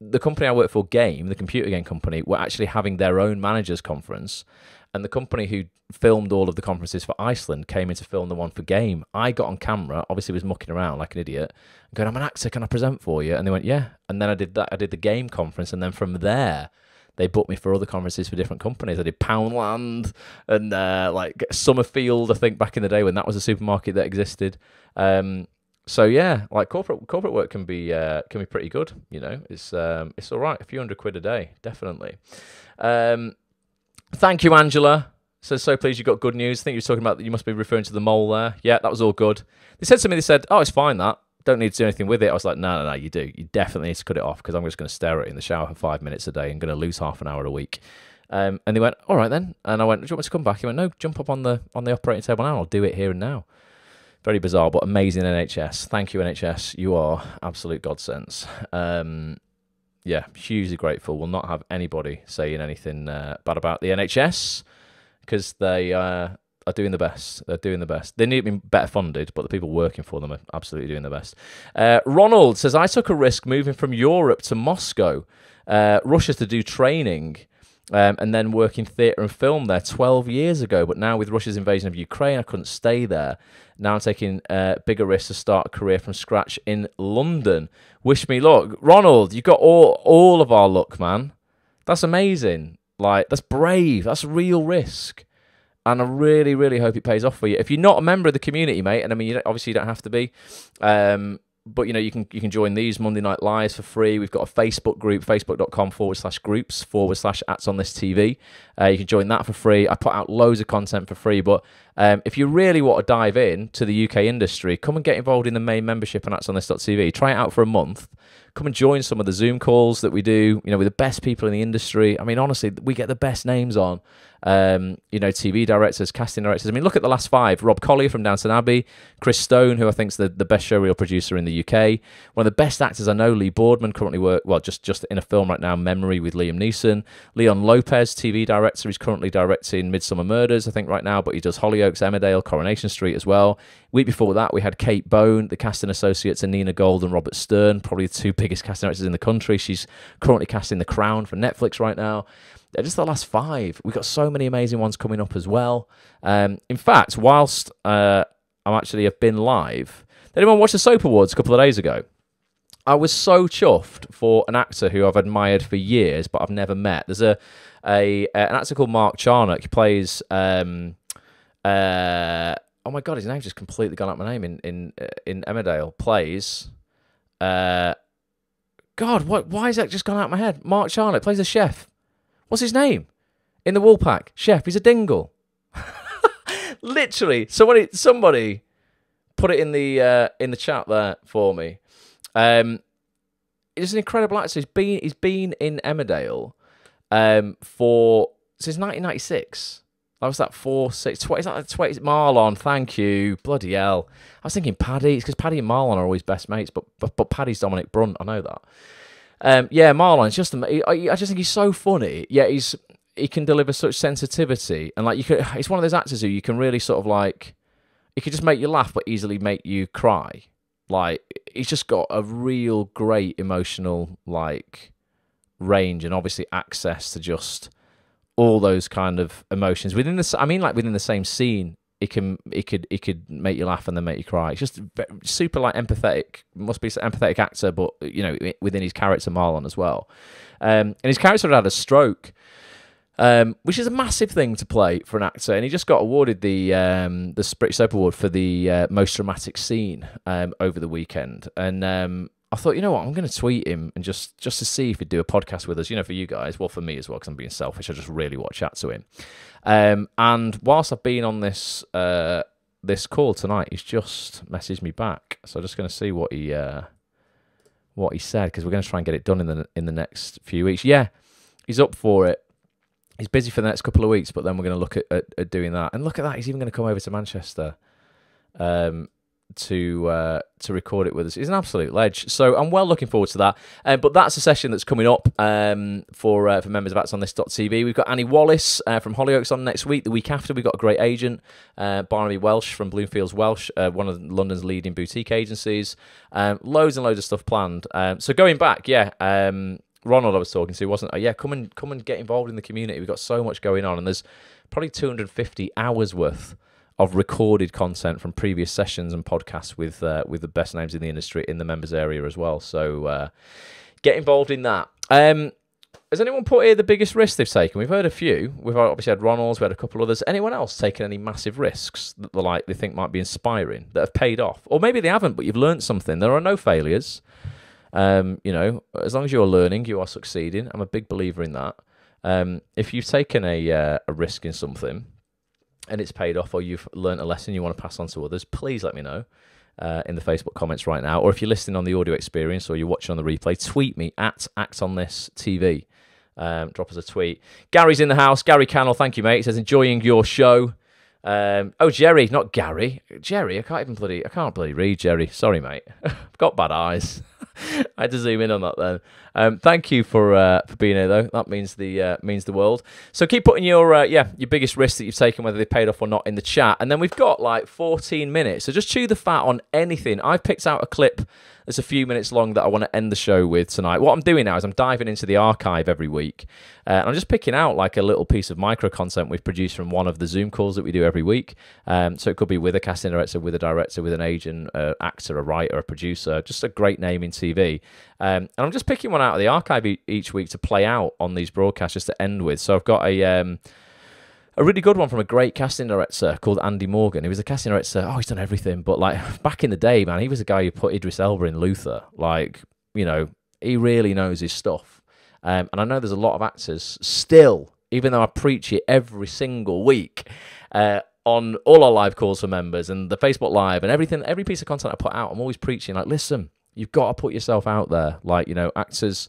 The company I worked for, Game, the computer game company, were actually having their own managers conference, and the company who filmed all of the conferences for Iceland came in to film the one for Game. I got on camera, obviously was mucking around like an idiot, going, "I'm an actor, can I present for you?" And they went, "Yeah." And then I did that. I did the Game conference, and then from there, they booked me for other conferences for different companies. I did Poundland and Summerfield, I think, back in the day when that was a supermarket that existed. So yeah, like corporate work can be pretty good. You know, it's all right. A few £100 a day, definitely. Thank you, Angela. Says, so pleased you got good news. I think you're talking about that. You must be referring to the mole there. Yeah, that was all good. They said to me, "Oh, it's fine. That don't need to do anything with it." I was like, no, you do. You definitely need to cut it off because I'm just going to stare at it in the shower for 5 minutes a day and going to lose half an hour a week. And they went, "All right then." And I went, "Do you want me to come back?" He went, "No, jump up on the operating table now. I'll do it here and now." Very bizarre, but amazing NHS. Thank you, NHS. You are absolute godsends. Yeah, hugely grateful. Will not have anybody saying anything bad about the NHS because they are doing the best. They're doing the best. They need to be better funded, but the people working for them are absolutely doing the best. Ronald says, I took a risk moving from Europe to Moscow, Russia, to do training. And then working theatre and film there 12 years ago. But now with Russia's invasion of Ukraine, I couldn't stay there. Now I'm taking bigger risks to start a career from scratch in London. Wish me luck. Ronald, you got all of our luck, man. That's amazing. Like, that's brave. That's real risk. And I really, really hope it pays off for you. If you're not a member of the community, mate, and I mean, obviously you don't have to be, but, you know, you can join these Monday Night Lives for free. We've got a Facebook group, facebook.com/groups/@onthisTV. You can join that for free. I put out loads of content for free. But if you really want to dive in to the UK industry, come and get involved in the main membership on AtsOnThis.tv. Try it out for a month. Come and join some of the Zoom calls that we do, you know, with the best people in the industry. I mean, honestly, we get the best names on. You know, TV directors, casting directors. I mean, look at the last 5. Rob Collier from Downton Abbey, Chris Stone, who I think is the best showreel producer in the UK. One of the best actors I know, Lee Boardman, currently just in a film right now, Memory, with Liam Neeson. Leon Lopez, TV director, he's currently directing Midsummer Murders, I think, right now, but he does Hollyoaks, Emmerdale, Coronation Street as well. Week before that, we had Kate Bone, the casting associates, and Nina Gold and Robert Stern, probably the 2 biggest casting directors in the country. She's currently casting The Crown for Netflix right now. Just the last 5. We've got so many amazing ones coming up as well. In fact, whilst I've been live, did anyone watch the Soap Awards a couple of days ago? I was so chuffed for an actor who I've admired for years, but I've never met. There's an actor called Mark Charnock. He plays oh my god, his name's just completely gone out my name in Emmerdale. Plays God, why is that just gone out my head? Mark Charnock plays a chef. What's his name? In the Woolpack. Chef. He's a dingle. Literally. Somebody put it in the chat there for me. He's an incredible actor. He's been in Emmerdale since 1996. That was that 4, 6, 20. Is that like 20? Marlon, thank you. Bloody hell. I was thinking Paddy. It's because Paddy and Marlon are always best mates, but Paddy's Dominic Brunt. I know that. Yeah, Marlon's just. I just think he's so funny. Yeah, he can deliver such sensitivity, and like he's one of those actors who you can really sort of like. He could just make you laugh, but easily make you cry. Like he's just got a real great emotional like range, and obviously access to just all those kind of emotions within the. I mean, like within the same scene, it could make you laugh and then make you cry. It's just super like empathetic. Must be an empathetic actor, but you know, within his character Marlon as well. And his character had a stroke, which is a massive thing to play for an actor. And he just got awarded the British Soap Award for the most dramatic scene over the weekend. And I thought, you know what, I'm going to tweet him and just to see if he'd do a podcast with us, you know, for you guys, well, for me as well, because I'm being selfish. I just really want to chat to him. And whilst I've been on this this call tonight, he's just messaged me back. So I'm just going to see what he said, because we're going to try and get it done in the next few weeks. Yeah, he's up for it. He's busy for the next couple of weeks, but then we're going to look at doing that. And look at that, he's even going to come over to Manchester to record it with us. He's an absolute ledge. So I'm well looking forward to that. But that's a session that's coming up for members of ActsOnThis.tv. We've got Annie Wallace from Hollyoaks on next week. The week after, we've got a great agent, Barnaby Welsh from Bloomfields Welsh, one of London's leading boutique agencies. Loads and loads of stuff planned. So going back, Ronald I was talking to, wasn't I? Yeah, come and get involved in the community. We've got so much going on, and there's probably 250 hours worth of recorded content from previous sessions and podcasts with the best names in the industry in the members area as well. So get involved in that. Has anyone put here the biggest risk they've taken? We've heard a few. We've obviously had Ronald's, we had a couple others. Anyone else taken any massive risks that they think might be inspiring, that have paid off? Or maybe they haven't, but you've learned something. There are no failures. You know, as long as you're learning, you are succeeding. I'm a big believer in that. If you've taken a risk in something and it's paid off, or you've learned a lesson you want to pass on to others, please let me know in the Facebook comments right now. Or if you're listening on the audio experience or you're watching on the replay, tweet me at ActOnThisTV. Drop us a tweet. Gary's in the house. Gary Cannell, thank you, mate. He says, enjoying your show. Jerry, not Gary. Jerry, I can't bloody read, Jerry. Sorry, mate. I've got bad eyes. I had to zoom in on that then. Thank you for being here, though. That means the world. So keep putting your biggest risks that you've taken, whether they paid off or not, in the chat. And then we've got like 14 minutes. So just chew the fat on anything. I've picked out a clip that's a few minutes long that I want to end the show with tonight. What I'm doing now is I'm diving into the archive every week. And I'm just picking out like a little piece of micro content we've produced from one of the Zoom calls that we do every week. So it could be with a casting director, with a director, with an agent, actor, a writer, a producer, just a great name in TV. And I'm just picking one out of the archive each week to play out on these broadcasts just to end with. So I've got a really good one from a great casting director called Andy Morgan. He was a casting director. Oh, he's done everything. But like back in the day, man, he was the guy who put Idris Elba in Luther. Like, you know, he really knows his stuff. And I know there's a lot of actors still, even though I preach it every single week on all our live calls for members and the Facebook Live and everything, every piece of content I put out, I'm always preaching, like, listen, you've got to put yourself out there. Like, you know, actors,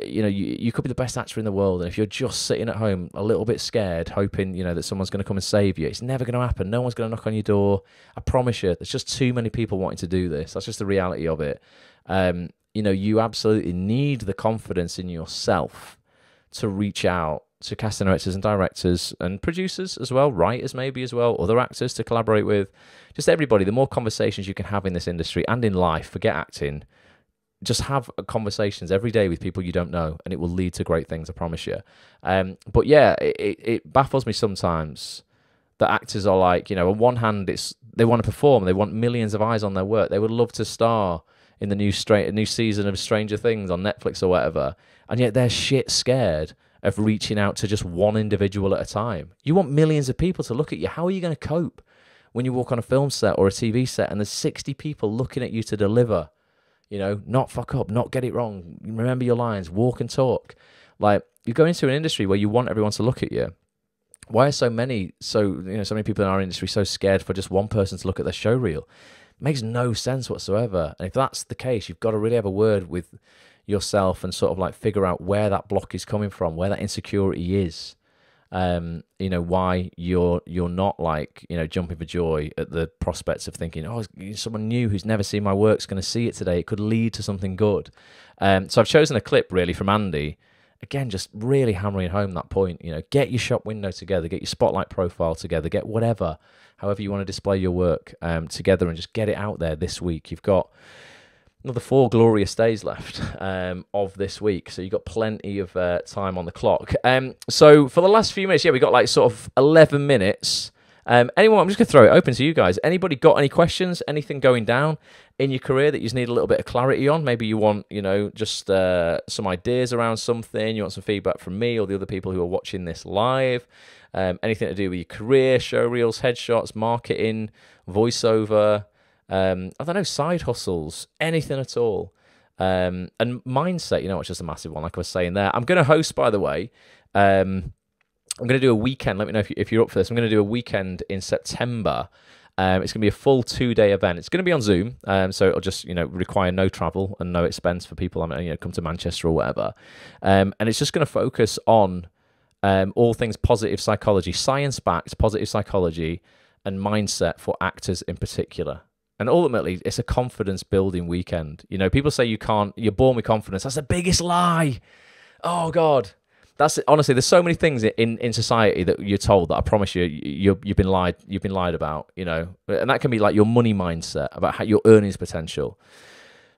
you know, you could be the best actor in the world, and if you're just sitting at home a little bit scared, hoping, you know, that someone's going to come and save you, it's never going to happen. No one's going to knock on your door. I promise you, there's just too many people wanting to do this. That's just the reality of it. You know, you absolutely need the confidence in yourself to reach out to casting directors and directors and producers as well, writers maybe as well, other actors to collaborate with, just everybody. The more conversations you can have in this industry and in life, forget acting, just have conversations every day with people you don't know, and it will lead to great things, I promise you. But yeah, it baffles me sometimes that actors are like, you know, on one hand, they want to perform, they want millions of eyes on their work, they would love to star in the new season of Stranger Things on Netflix or whatever, and yet they're shit scared of reaching out to just one individual at a time. You want millions of people to look at you. How are you going to cope when you walk on a film set or a TV set and there's 60 people looking at you to deliver? You know, not fuck up, not get it wrong, remember your lines, walk and talk. Like, you go into an industry where you want everyone to look at you. Why are so many people in our industry so scared for just one person to look at their show reel? It makes no sense whatsoever. And if that's the case, you've got to really have a word with yourself and sort of like figure out where that block is coming from, where that insecurity is. why you're not like, jumping for joy at the prospects of thinking, oh, someone new who's never seen my work's going to see it today. It could lead to something good. So I've chosen a clip really from Andy, again, just really hammering home that point. Get your shop window together, get your spotlight profile together, get however you want to display your work together, and just get it out there this week. You've got another 4 glorious days left of this week, so you've got plenty of time on the clock. So for the last few minutes, we got like sort of 11 minutes. Anyone, I'm just going to throw it open to you guys. Anybody got any questions, anything going down in your career that you just need a little bit of clarity on? Maybe you want, just some ideas around something, you want some feedback from me or the other people who are watching this live. Anything to do with your career, show reels, headshots, marketing, voiceover, I don't know, side hustles, anything at all. And mindset, which is a massive one, like I was saying there. I'm going to host, by the way, I'm going to do a weekend. Let me know if you're up for this. I'm going to do a weekend in September. It's going to be a full 2-day event. It's going to be on Zoom, so it'll just require no travel and no expense for people. Come to Manchester or whatever. And it's just going to focus on all things positive psychology, science-backed positive psychology, and mindset for actors in particular. And ultimately, it's a confidence-building weekend. People say you're born with confidence. That's the biggest lie. Oh God. That's it. Honestly, there's so many things in society that you're told that I promise you've been lied about, and that can be like your money mindset, about your earnings potential,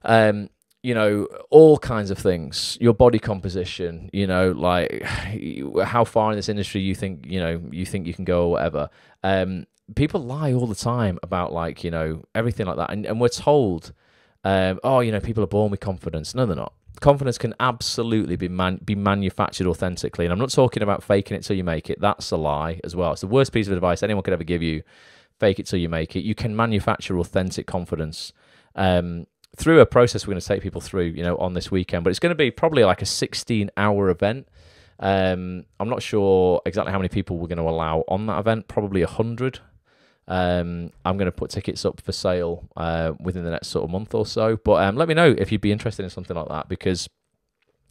all kinds of things, your body composition, like how far in this industry you think you can go or whatever. People lie all the time about like, everything like that. And we're told, people are born with confidence. No, they're not. Confidence can absolutely be manufactured authentically. And I'm not talking about faking it till you make it. That's a lie as well. It's the worst piece of advice anyone could ever give you. Fake it till you make it. You can manufacture authentic confidence through a process we're going to take people through, on this weekend. But it's going to be probably like a 16-hour event. I'm not sure exactly how many people we're going to allow on that event. Probably 100. I'm going to put tickets up for sale within the next sort of month or so. But let me know if you'd be interested in something like that, because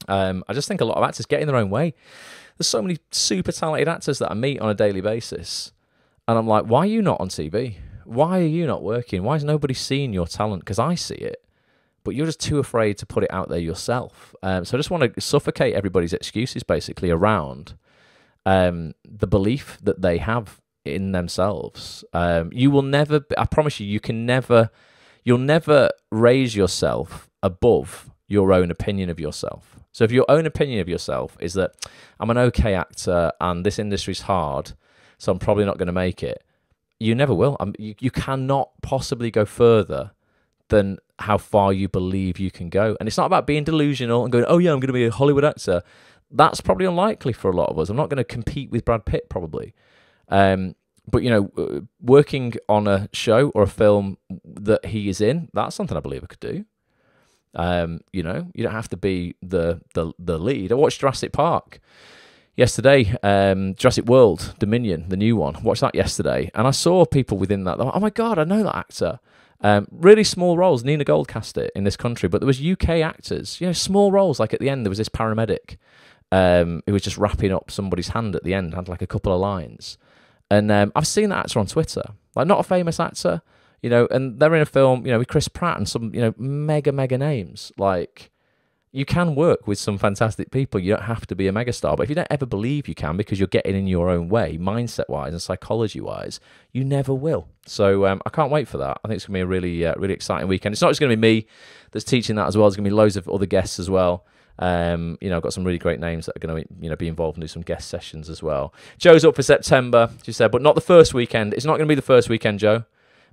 I just think a lot of actors get in their own way. There's so many super talented actors that I meet on a daily basis, and I'm like, why are you not on TV? Why are you not working? Why is nobody seeing your talent? Because I see it, but you're just too afraid to put it out there yourself. So I just want to suffocate everybody's excuses basically around the belief that they have in themselves. You will never, I promise you, you'll never raise yourself above your own opinion of yourself. So if your own opinion of yourself is that I'm an okay actor and this industry's hard, so I'm probably not going to make it, you never will. You cannot possibly go further than how far you believe you can go. And it's not about being delusional and going, oh yeah, I'm going to be a Hollywood actor. That's probably unlikely for a lot of us. I'm not going to compete with Brad Pitt probably. But working on a show or a film that he is in, that's something I believe I could do. You don't have to be the lead. I watched Jurassic Park yesterday, Jurassic World Dominion, the new one. I watched that yesterday, and I saw people within that. Oh my God, I know that actor. Really small roles. Nina Gold cast it in this country, but there was UK actors. Small roles. Like at the end, there was this paramedic who was just wrapping up somebody's hand at the end. Had like a couple of lines. And I've seen that actor on Twitter, like not a famous actor, and they're in a film, with Chris Pratt and some, mega names. Like, you can work with some fantastic people. You don't have to be a megastar. But if you don't ever believe you can because you're getting in your own way, mindset-wise and psychology-wise, you never will. So I can't wait for that. I think it's going to be a really, really exciting weekend. It's not just going to be me that's teaching that as well. There's going to be loads of other guests as well. I've got some really great names that are going to, be involved and do some guest sessions as well. Joe's up for September, she said, but not the first weekend. It's not going to be the first weekend, Joe,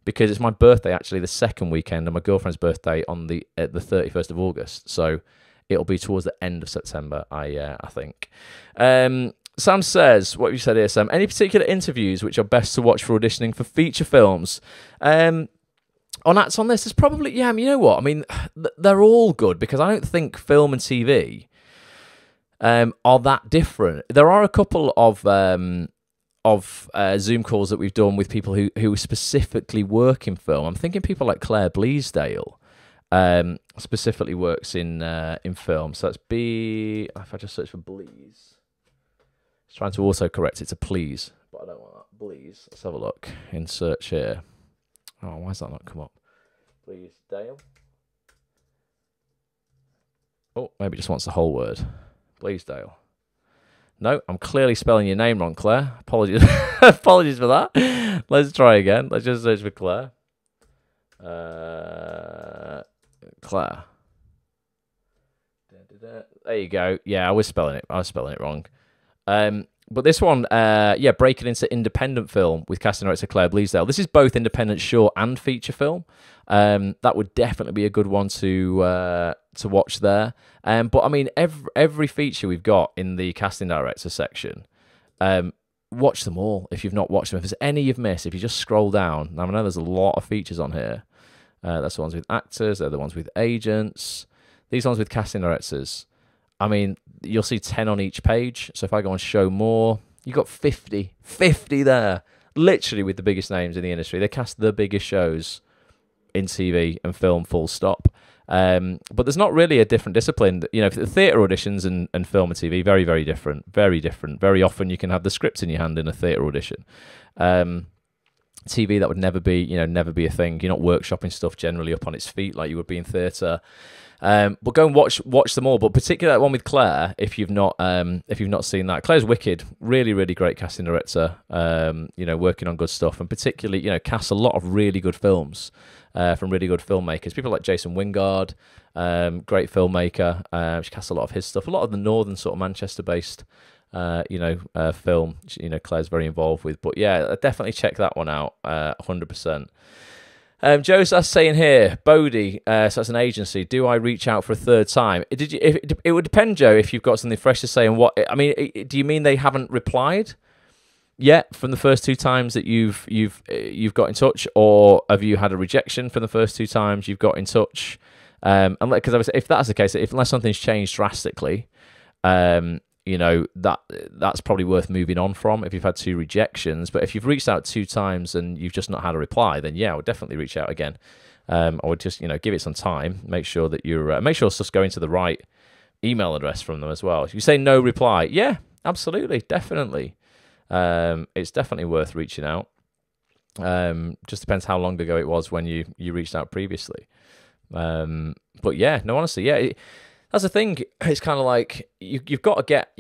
because it's my birthday, actually, the second weekend, and my girlfriend's birthday on the 31st of August. So it'll be towards the end of September, I think. Sam says, what have you said here, Sam? Any particular interviews which are best to watch for auditioning for feature films? On Acts on This, there's probably, you know what? I mean, they're all good because I don't think film and TV are that different. There are a couple of Zoom calls that we've done with people who specifically work in film. I'm thinking people like Claire Bleasdale specifically works in film. So that's if I just search for Blease. It's trying to autocorrect it to please, but I don't want that. Please. Let's have a look in search here. Oh, why has that not come up? Please, Dale. Oh, maybe it just wants the whole word. Please, Dale. No, I'm clearly spelling your name wrong, Claire. Apologies. Apologies for that. Let's try again. Let's just search for Claire. Claire. There you go. Yeah, I was spelling it wrong. But this one, breaking into independent film with casting director Claire Bleasdale. This is both independent short and feature film. That would definitely be a good one to watch there. But I mean, every feature we've got in the casting director section, watch them all if you've not watched them. If there's any you've missed, if you just scroll down, I know there's a lot of features on here. That's the ones with actors, they're the ones with agents. These ones with casting directors, I mean, you'll see 10 on each page. So if I go on show more, you got 50 there, literally with the biggest names in the industry. They cast the biggest shows in TV and film, full stop. But there's not really a different discipline. You know, the theatre auditions and film and TV, very, very different. Very different. Very often you can have the script in your hand in a theatre audition. TV, that would never be a thing. You're not workshopping stuff generally up on its feet like you would be in theatre. But go and watch them all. But particularly that one with Claire, if you've not seen that, Claire's wicked, really, really great casting director. Working on good stuff, and particularly casts a lot of really good films from really good filmmakers. People like Jason Wingard, great filmmaker. She casts a lot of his stuff. A lot of the northern sort of Manchester-based film. Claire's very involved with. But yeah, definitely check that one out. 100%. Joe's saying here, Bodie, so that's an agency. Do I reach out for a third time? It would depend, Joe, if you've got something fresh to say. And what I mean, do you mean they haven't replied yet from the first two times that you've got in touch, or have you had a rejection from the first two times you've got in touch? And because if that's the case, unless something's changed drastically, that's probably worth moving on from if you've had two rejections. But if you've reached out two times and you've just not had a reply, then yeah, I would definitely reach out again. I would just give it some time, make sure that make sure stuff's going to the right email address from them as well. If you say no reply, yeah, absolutely, definitely, it's definitely worth reaching out. Just depends how long ago it was when you reached out previously. But yeah, no, honestly, yeah. That's the thing. It's kind of like you've got to get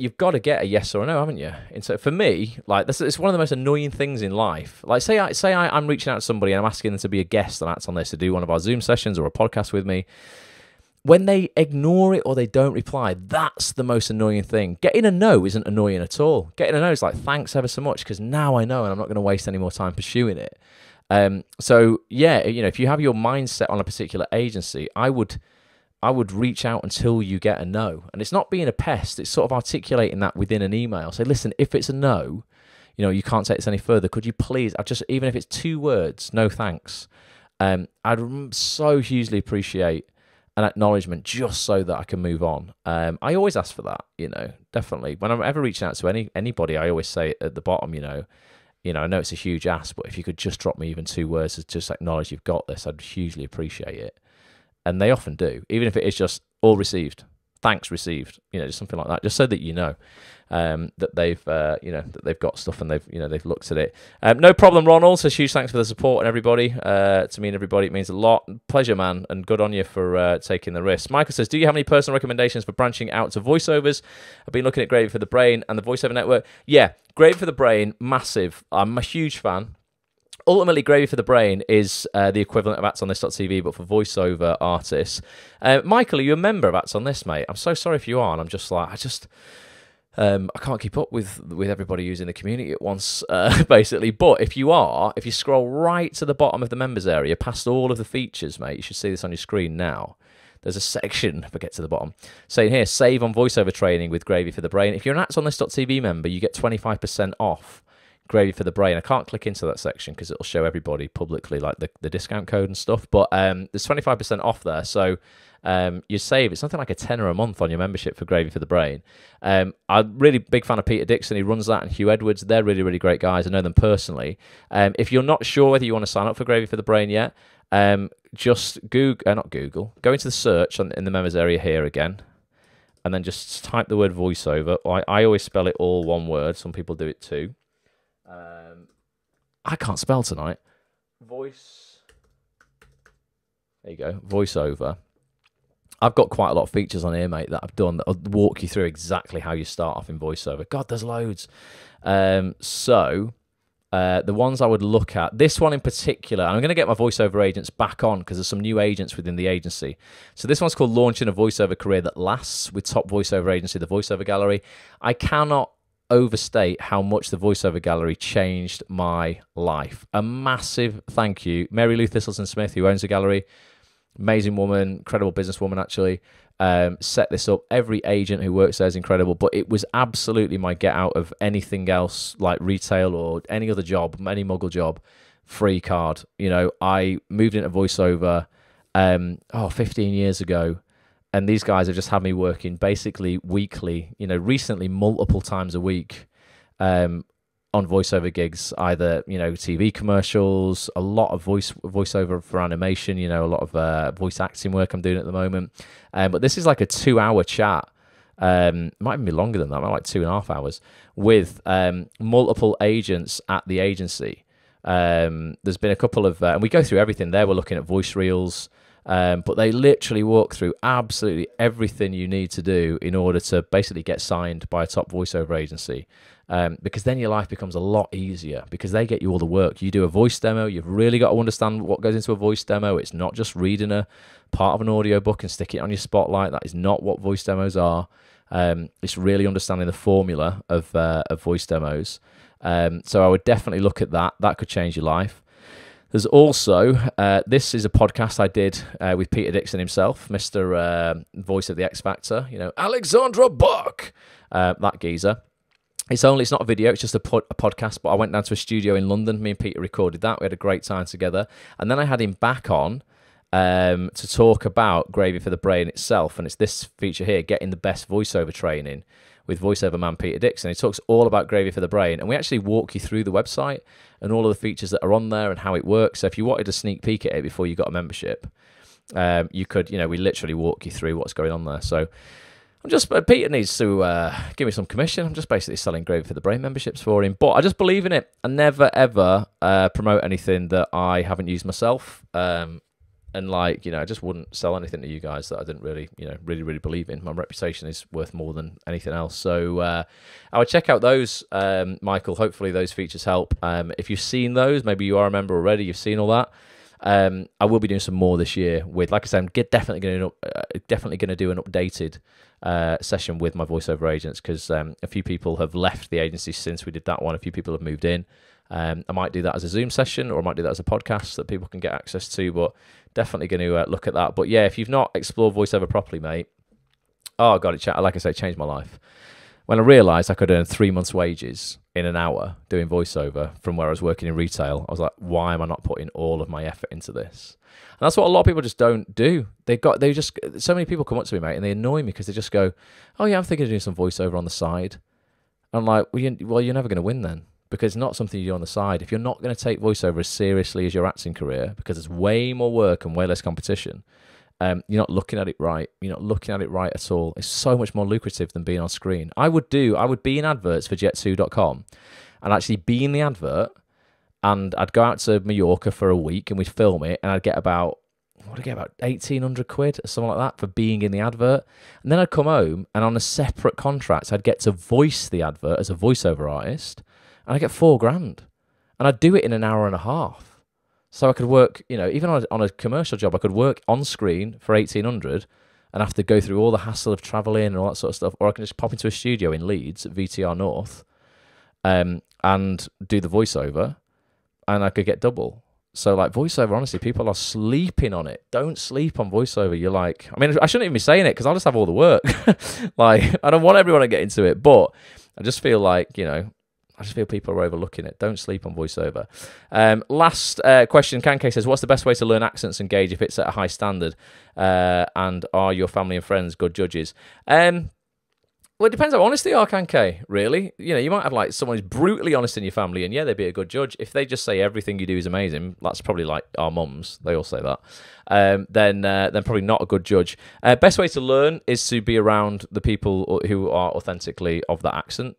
a yes or a no, haven't you? And so for me, like it's one of the most annoying things in life. Like say I'm reaching out to somebody and I'm asking them to be a guest on Act on This, to do one of our Zoom sessions or a podcast with me. When they ignore it or they don't reply, that's the most annoying thing. Getting a no isn't annoying at all. Getting a no is like, thanks ever so much, because now I know and I'm not going to waste any more time pursuing it. So yeah, if you have your mindset on a particular agency, I would reach out until you get a no. And it's not being a pest, it's sort of articulating that within an email. Say, listen, if it's a no, you can't take this any further, could you please, even if it's 2 words, no thanks. I'd so hugely appreciate an acknowledgement just so that I can move on. I always ask for that, definitely. When I'm ever reaching out to anybody, I always say at the bottom, I know it's a huge ask, but if you could just drop me even 2 words to just acknowledge you've got this, I'd hugely appreciate it. And they often do, even if it is just all received, thanks received, just something like that, just so that that they've got stuff and they've looked at it. No problem, Ronald. So huge thanks for the support and everybody. To me and everybody, it means a lot. Pleasure, man, and good on you for taking the risk. Michael says, do you have any personal recommendations for branching out to voiceovers? I've been looking at Gravy for the Brain and the Voiceover Network. Yeah, Gravy for the Brain, massive. I'm a huge fan. Ultimately, Gravy for the Brain is the equivalent of Acts on This.tv, but for voiceover artists. Michael, are you a member of Acts on This, mate? I'm so sorry if you are, and I'm just like, I can't keep up with everybody who's in the community at once, basically. But if you scroll right to the bottom of the members area, past all of the features, mate, you should see this on your screen now. There's a section, if I get to the bottom, saying here, save on voiceover training with Gravy for the Brain. If you're an Acts on This.tv member, you get 25% off Gravy for the Brain. I can't click into that section because it'll show everybody publicly like the discount code and stuff, but there's 25% off there, so you save. It's something like a tenner a month on your membership for Gravy for the Brain. I'm really big fan of Peter Dixon, he runs that, and Hugh Edwards. They're really, really great guys. I know them personally. If you're not sure whether you want to sign up for Gravy for the Brain yet, just go into the search in the members area here again. and then just type the word voiceover. I always spell it all one word. Some people do it too. I can't spell tonight. There you go, voiceover. I've got quite a lot of features on here, mate, that I've done that will walk you through exactly how you start off in voiceover. God, there's loads. The ones I would look at, this one in particular, and I'm going to get my voiceover agents back on because there's some new agents within the agency. So this one's called Launching a Voiceover Career That Lasts with top voiceover agency, the Voiceover Gallery. I cannot overstate how much the Voiceover Gallery changed my life. A massive thank you. Mary Lou Thistleton Smith, who owns the gallery, amazing woman, incredible businesswoman actually, set this up. Every agent who works there is incredible, but it was absolutely my get out of anything else like retail or any other job, any muggle job, free card. You know, I moved into voiceover 15 years ago, and these guys have just had me working basically weekly, you know, recently multiple times a week on voiceover gigs, either, you know, TV commercials, a lot of voiceover for animation, you know, a lot of voice acting work I'm doing at the moment. But this is like a 2-hour chat. Might even be longer than that, like 2.5 hours, with multiple agents at the agency. There's been a couple of, and we go through everything there. We're looking at voice reels, but they literally walk through absolutely everything you need to do in order to basically get signed by a top voiceover agency. Because then your life becomes a lot easier because they get you all the work. You do a voice demo, you've really got to understand what goes into a voice demo. It's not just reading a part of an audiobook and stick it on your spotlight. That is not what voice demos are. It's really understanding the formula of voice demos. So I would definitely look at that. That could change your life. There's also, this is a podcast I did with Peter Dixon himself, Mr. Voice of the X Factor, you know, Alexandra Buck, that geezer. It's not a video, it's just a podcast, but I went down to a studio in London. Me and Peter recorded that. We had a great time together. And then I had him back on to talk about Gravy for the Brain itself. And it's this feature here, getting the best voiceover training with voiceover man Peter Dixon. He talks all about Gravy for the Brain. And we actually walk you through the website and all of the features that are on there and how it works. So if you wanted a sneak peek at it before you got a membership, you could, you know, we literally walk you through what's going on there. So Peter needs to give me some commission. I'm just basically selling Gravy for the Brain memberships for him. But I just believe in it. I never, ever promote anything that I haven't used myself. And like, you know, I just wouldn't sell anything to you guys that I didn't really, you know, really believe in. My reputation is worth more than anything else. So I would check out those, Michael. Hopefully those features help. If you've seen those, maybe you are a member already, you've seen all that. I will be doing some more this year with, like I said, I'm definitely going to do an updated session with my voiceover agents because a few people have left the agency since we did that one. A few people have moved in. I might do that as a Zoom session, or I might do that as a podcast that people can get access to, but definitely going to look at that. But yeah, if you've not explored voiceover properly, mate, oh god, like I say, it changed my life. When I realised I could earn 3 months' wages in an hour doing voiceover from where I was working in retail, I was like, why am I not putting all of my effort into this? And that's what a lot of people just don't do. So many people come up to me, mate, and they annoy me because they just go, oh yeah, I'm thinking of doing some voiceover on the side. And I'm like, well, you're never going to win then, because it's not something you do on the side. If you're not going to take voiceover as seriously as your acting career, because there's way more work and way less competition, you're not looking at it right. You're not looking at it right at all. It's so much more lucrative than being on screen. I would be in adverts for Jet2.com and actually be in the advert, and I'd go out to Mallorca for a week and we'd film it, and I'd get about 1,800 quid or something like that for being in the advert. And then I'd come home and on a separate contract, I'd get to voice the advert as a voiceover artist, and I'd get $4,000. And I'd do it in an hour and a half. So I could work, you know, even on a commercial job, I could work on screen for 1,800 and have to go through all the hassle of travelling and all that sort of stuff. Or I can just pop into a studio in Leeds at VTR North and do the voiceover, and I could get double. So like voiceover, honestly, people are sleeping on it. Don't sleep on voiceover. You're like, I mean, I shouldn't even be saying it because I'll just have all the work. Like, I don't want everyone to get into it, but I just feel like, you know, I just feel people are overlooking it. Don't sleep on voiceover. Last question, Kanke says, what's the best way to learn accents and gauge if it's at a high standard? And are your family and friends good judges? Well, it depends how honest they are, K. Really, you might have like someone who's brutally honest in your family, and yeah, they'd be a good judge. If they just say everything you do is amazing, that's probably like our mums. They all say that. Then probably not a good judge. Best way to learn is to be around the people who are authentically of that accent.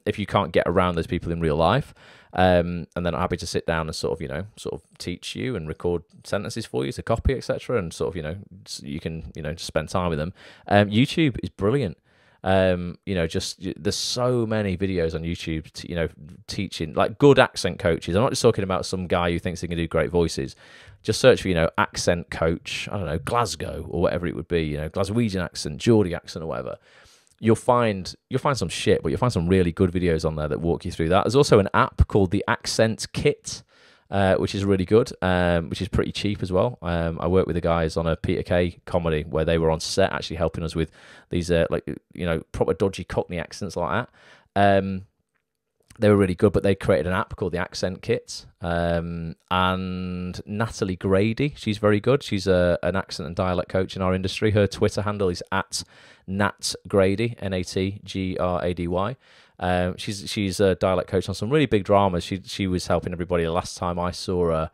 If you can't get around those people in real life, and they're not happy to sit down and sort of teach you and record sentences for you to copy, etc., and sort of you can just spend time with them. YouTube is brilliant. There's so many videos on YouTube, teaching like good accent coaches. I'm not just talking about some guy who thinks he can do great voices. Just search for, accent coach, I don't know, Glasgow or whatever it would be, Glaswegian accent, Geordie accent or whatever. You'll find some shit, but you'll find some really good videos on there that walk you through that. There's also an app called the Accent Kit, which is really good, which is pretty cheap as well. I worked with the guys on a Peter Kay comedy where they were on set actually helping us with these proper dodgy Cockney accents like that. They were really good, but they created an app called the Accent Kit. And Natalie Grady, she's very good. She's an accent and dialect coach in our industry. Her Twitter handle is @NatGrady, NatGrady. She's a dialect coach on some really big dramas. She was helping everybody the last time I saw her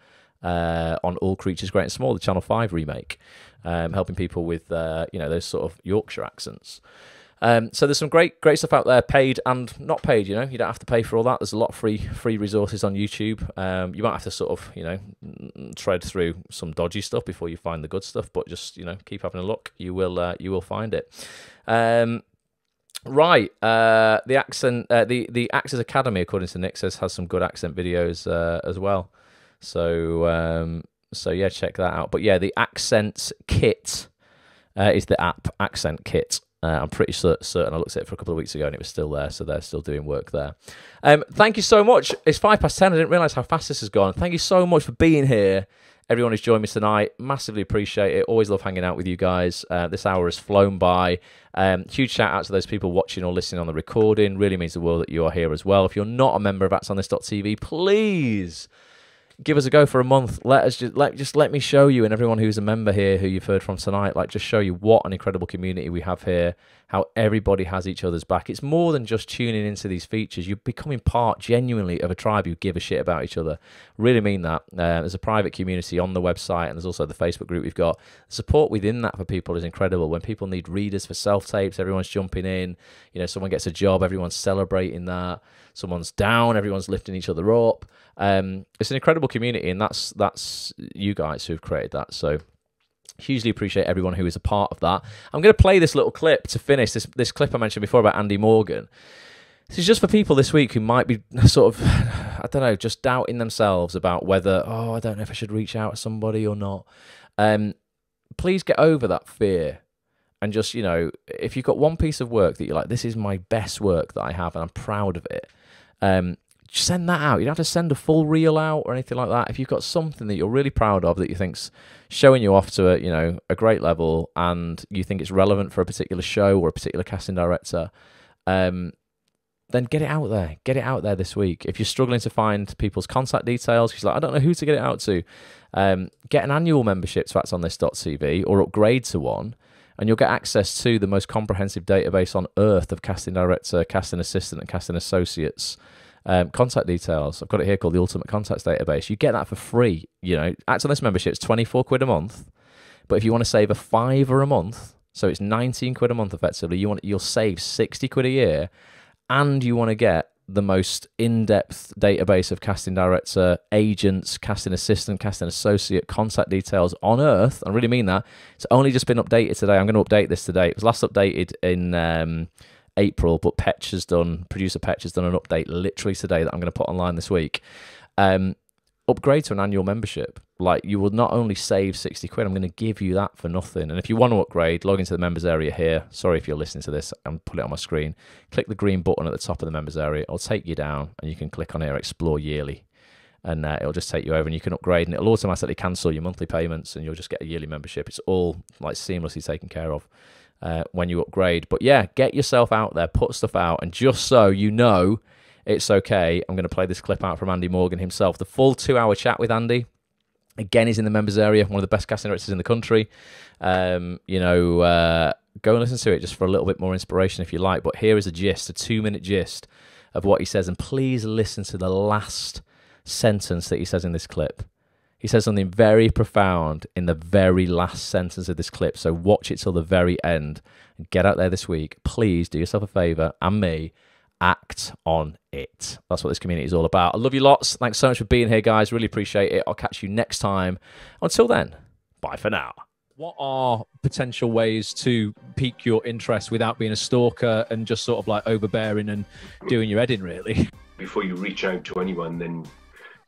on All Creatures Great and Small, the Channel 5 remake, helping people with those sort of Yorkshire accents. So there's some great stuff out there, paid and not paid. You don't have to pay for all that. There's a lot of free resources on YouTube. You might have to sort of tread through some dodgy stuff before you find the good stuff, but just keep having a look. You will find it. Right, the accent, the Actors Academy, according to Nick, says has some good accent videos as well. So yeah, check that out. But yeah, the Accent Kit is the app, Accent Kit. I'm pretty certain I looked at it for a couple of weeks ago and it was still there, so they're still doing work there. Thank you so much. It's 10:05. I didn't realise how fast this has gone. Thank you so much for being here. Everyone who's joined me tonight, massively appreciate it. Always love hanging out with you guys. This hour has flown by. Huge shout out to those people watching or listening on the recording. Really means the world that you are here as well. If you're not a member of AtsOnThis.tv, please give us a go for a month. Let me show you, and everyone who's a member here who you've heard from tonight, just show you what an incredible community we have here, how everybody has each other's back. It's more than just tuning into these features. You're becoming part genuinely of a tribe who give a shit about each other. Really mean that. There's a private community on the website, and there's also the Facebook group we've got. The support within that for people is incredible. When people need readers for self-tapes, everyone's jumping in. Someone gets a job, everyone's celebrating that. Someone's down, everyone's lifting each other up. It's an incredible community, and that's you guys who've created that. So hugely appreciate everyone who is a part of that. I'm going to play this little clip to finish this clip I mentioned before about Andy Morgan. This is just for people this week who might be sort of, I don't know, just doubting themselves about whether, I don't know if I should reach out to somebody or not. Please get over that fear. And just, if you've got one piece of work that you're like, this is my best work that I have and I'm proud of it, send that out. You don't have to send a full reel out or anything like that. If you've got something that you're really proud of that you think's showing you off to a great level, and you think it's relevant for a particular show or a particular casting director, then get it out there. Get it out there this week. If you're struggling to find people's contact details, because I don't know who to get it out to, get an annual membership to AtsOnThis.tv or upgrade to one, and you'll get access to the most comprehensive database on earth of casting director, casting assistant, and casting associates contact details. I've got it here called the Ultimate Contacts Database. You get that for free. Acts on this membership is £24 a month, but if you want to save a £5 a month, so it's £19 a month effectively, you'll save £60 a year, and you want to get the most in-depth database of casting director, agents, casting assistant, casting associate contact details on earth. I really mean that. It's only just been updated today. I'm going to update this today. It was last updated in April, but producer Petch has done an update literally today that I'm going to put online this week. Upgrade to an annual membership. You will not only save £60, I'm going to give you that for nothing. And if you want to upgrade, log into the members area here. Sorry if you're listening to this, and put it on my screen. Click the green button at the top of the members area. It'll take you down, and you can click on here, Explore Yearly. And it'll just take you over, and you can upgrade, and it'll automatically cancel your monthly payments, and you'll just get a yearly membership. It's all seamlessly taken care of when you upgrade. But yeah, get yourself out there, put stuff out, and just so you know it's okay, I'm going to play this clip out from Andy Morgan himself. The full 2-hour chat with Andy. Again, he's in the members area, one of the best casting directors in the country. Go and listen to it just for a little bit more inspiration if you like. But here is a gist, a 2-minute gist of what he says. And please listen to the last sentence that he says in this clip. He says something very profound in the very last sentence of this clip. So watch it till the very end and get out there this week. Please do yourself a favor and me. Act on it. That's what this community is all about. I love you lots. Thanks so much for being here, guys. Really appreciate it. I'll catch you next time. Until then, bye for now. What are potential ways to pique your interest without being a stalker and just sort of like overbearing and doing your head in, really? Before you reach out to anyone, then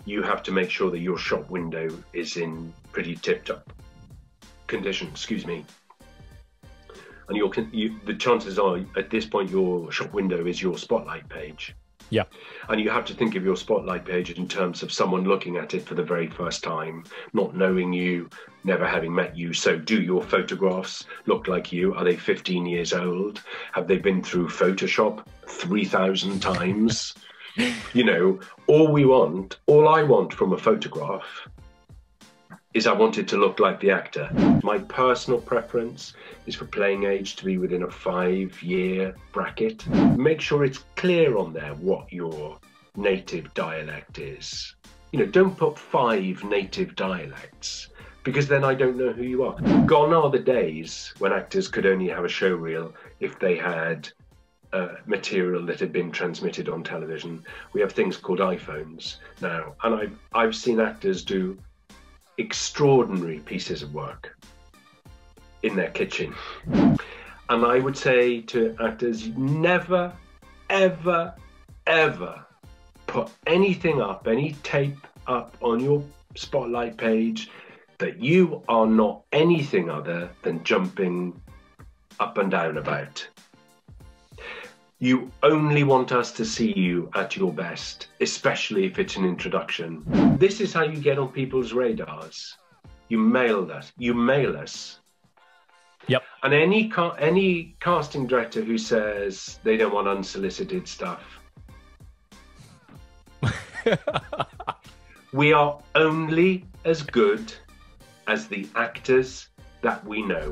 you have to make sure that your shop window is in pretty tip-top condition, excuse me. And the chances are, at this point, your shop window is your spotlight page. Yeah. And you have to think of your spotlight page in terms of someone looking at it for the very first time, not knowing you, never having met you. So do your photographs look like you? Are they 15 years old? Have they been through Photoshop 3,000 times? You know, all I want from a photograph is I want it to look like the actor. My personal preference is for playing age to be within a 5-year bracket. Make sure it's clear on there what your native dialect is. You know, don't put 5 native dialects, because then I don't know who you are. Gone are the days when actors could only have a show reel if they had material that had been transmitted on television. We have things called iPhones now, and I've seen actors do extraordinary pieces of work in their kitchen. And I would say to actors, never, ever, ever put anything up, any tape up on your spotlight page that you are not anything other than jumping up and down about. You only want us to see you at your best, especially if it's an introduction. This is how you get on people's radars. You mail us. Yep. And any casting director who says they don't want unsolicited stuff, we are only as good as the actors that we know.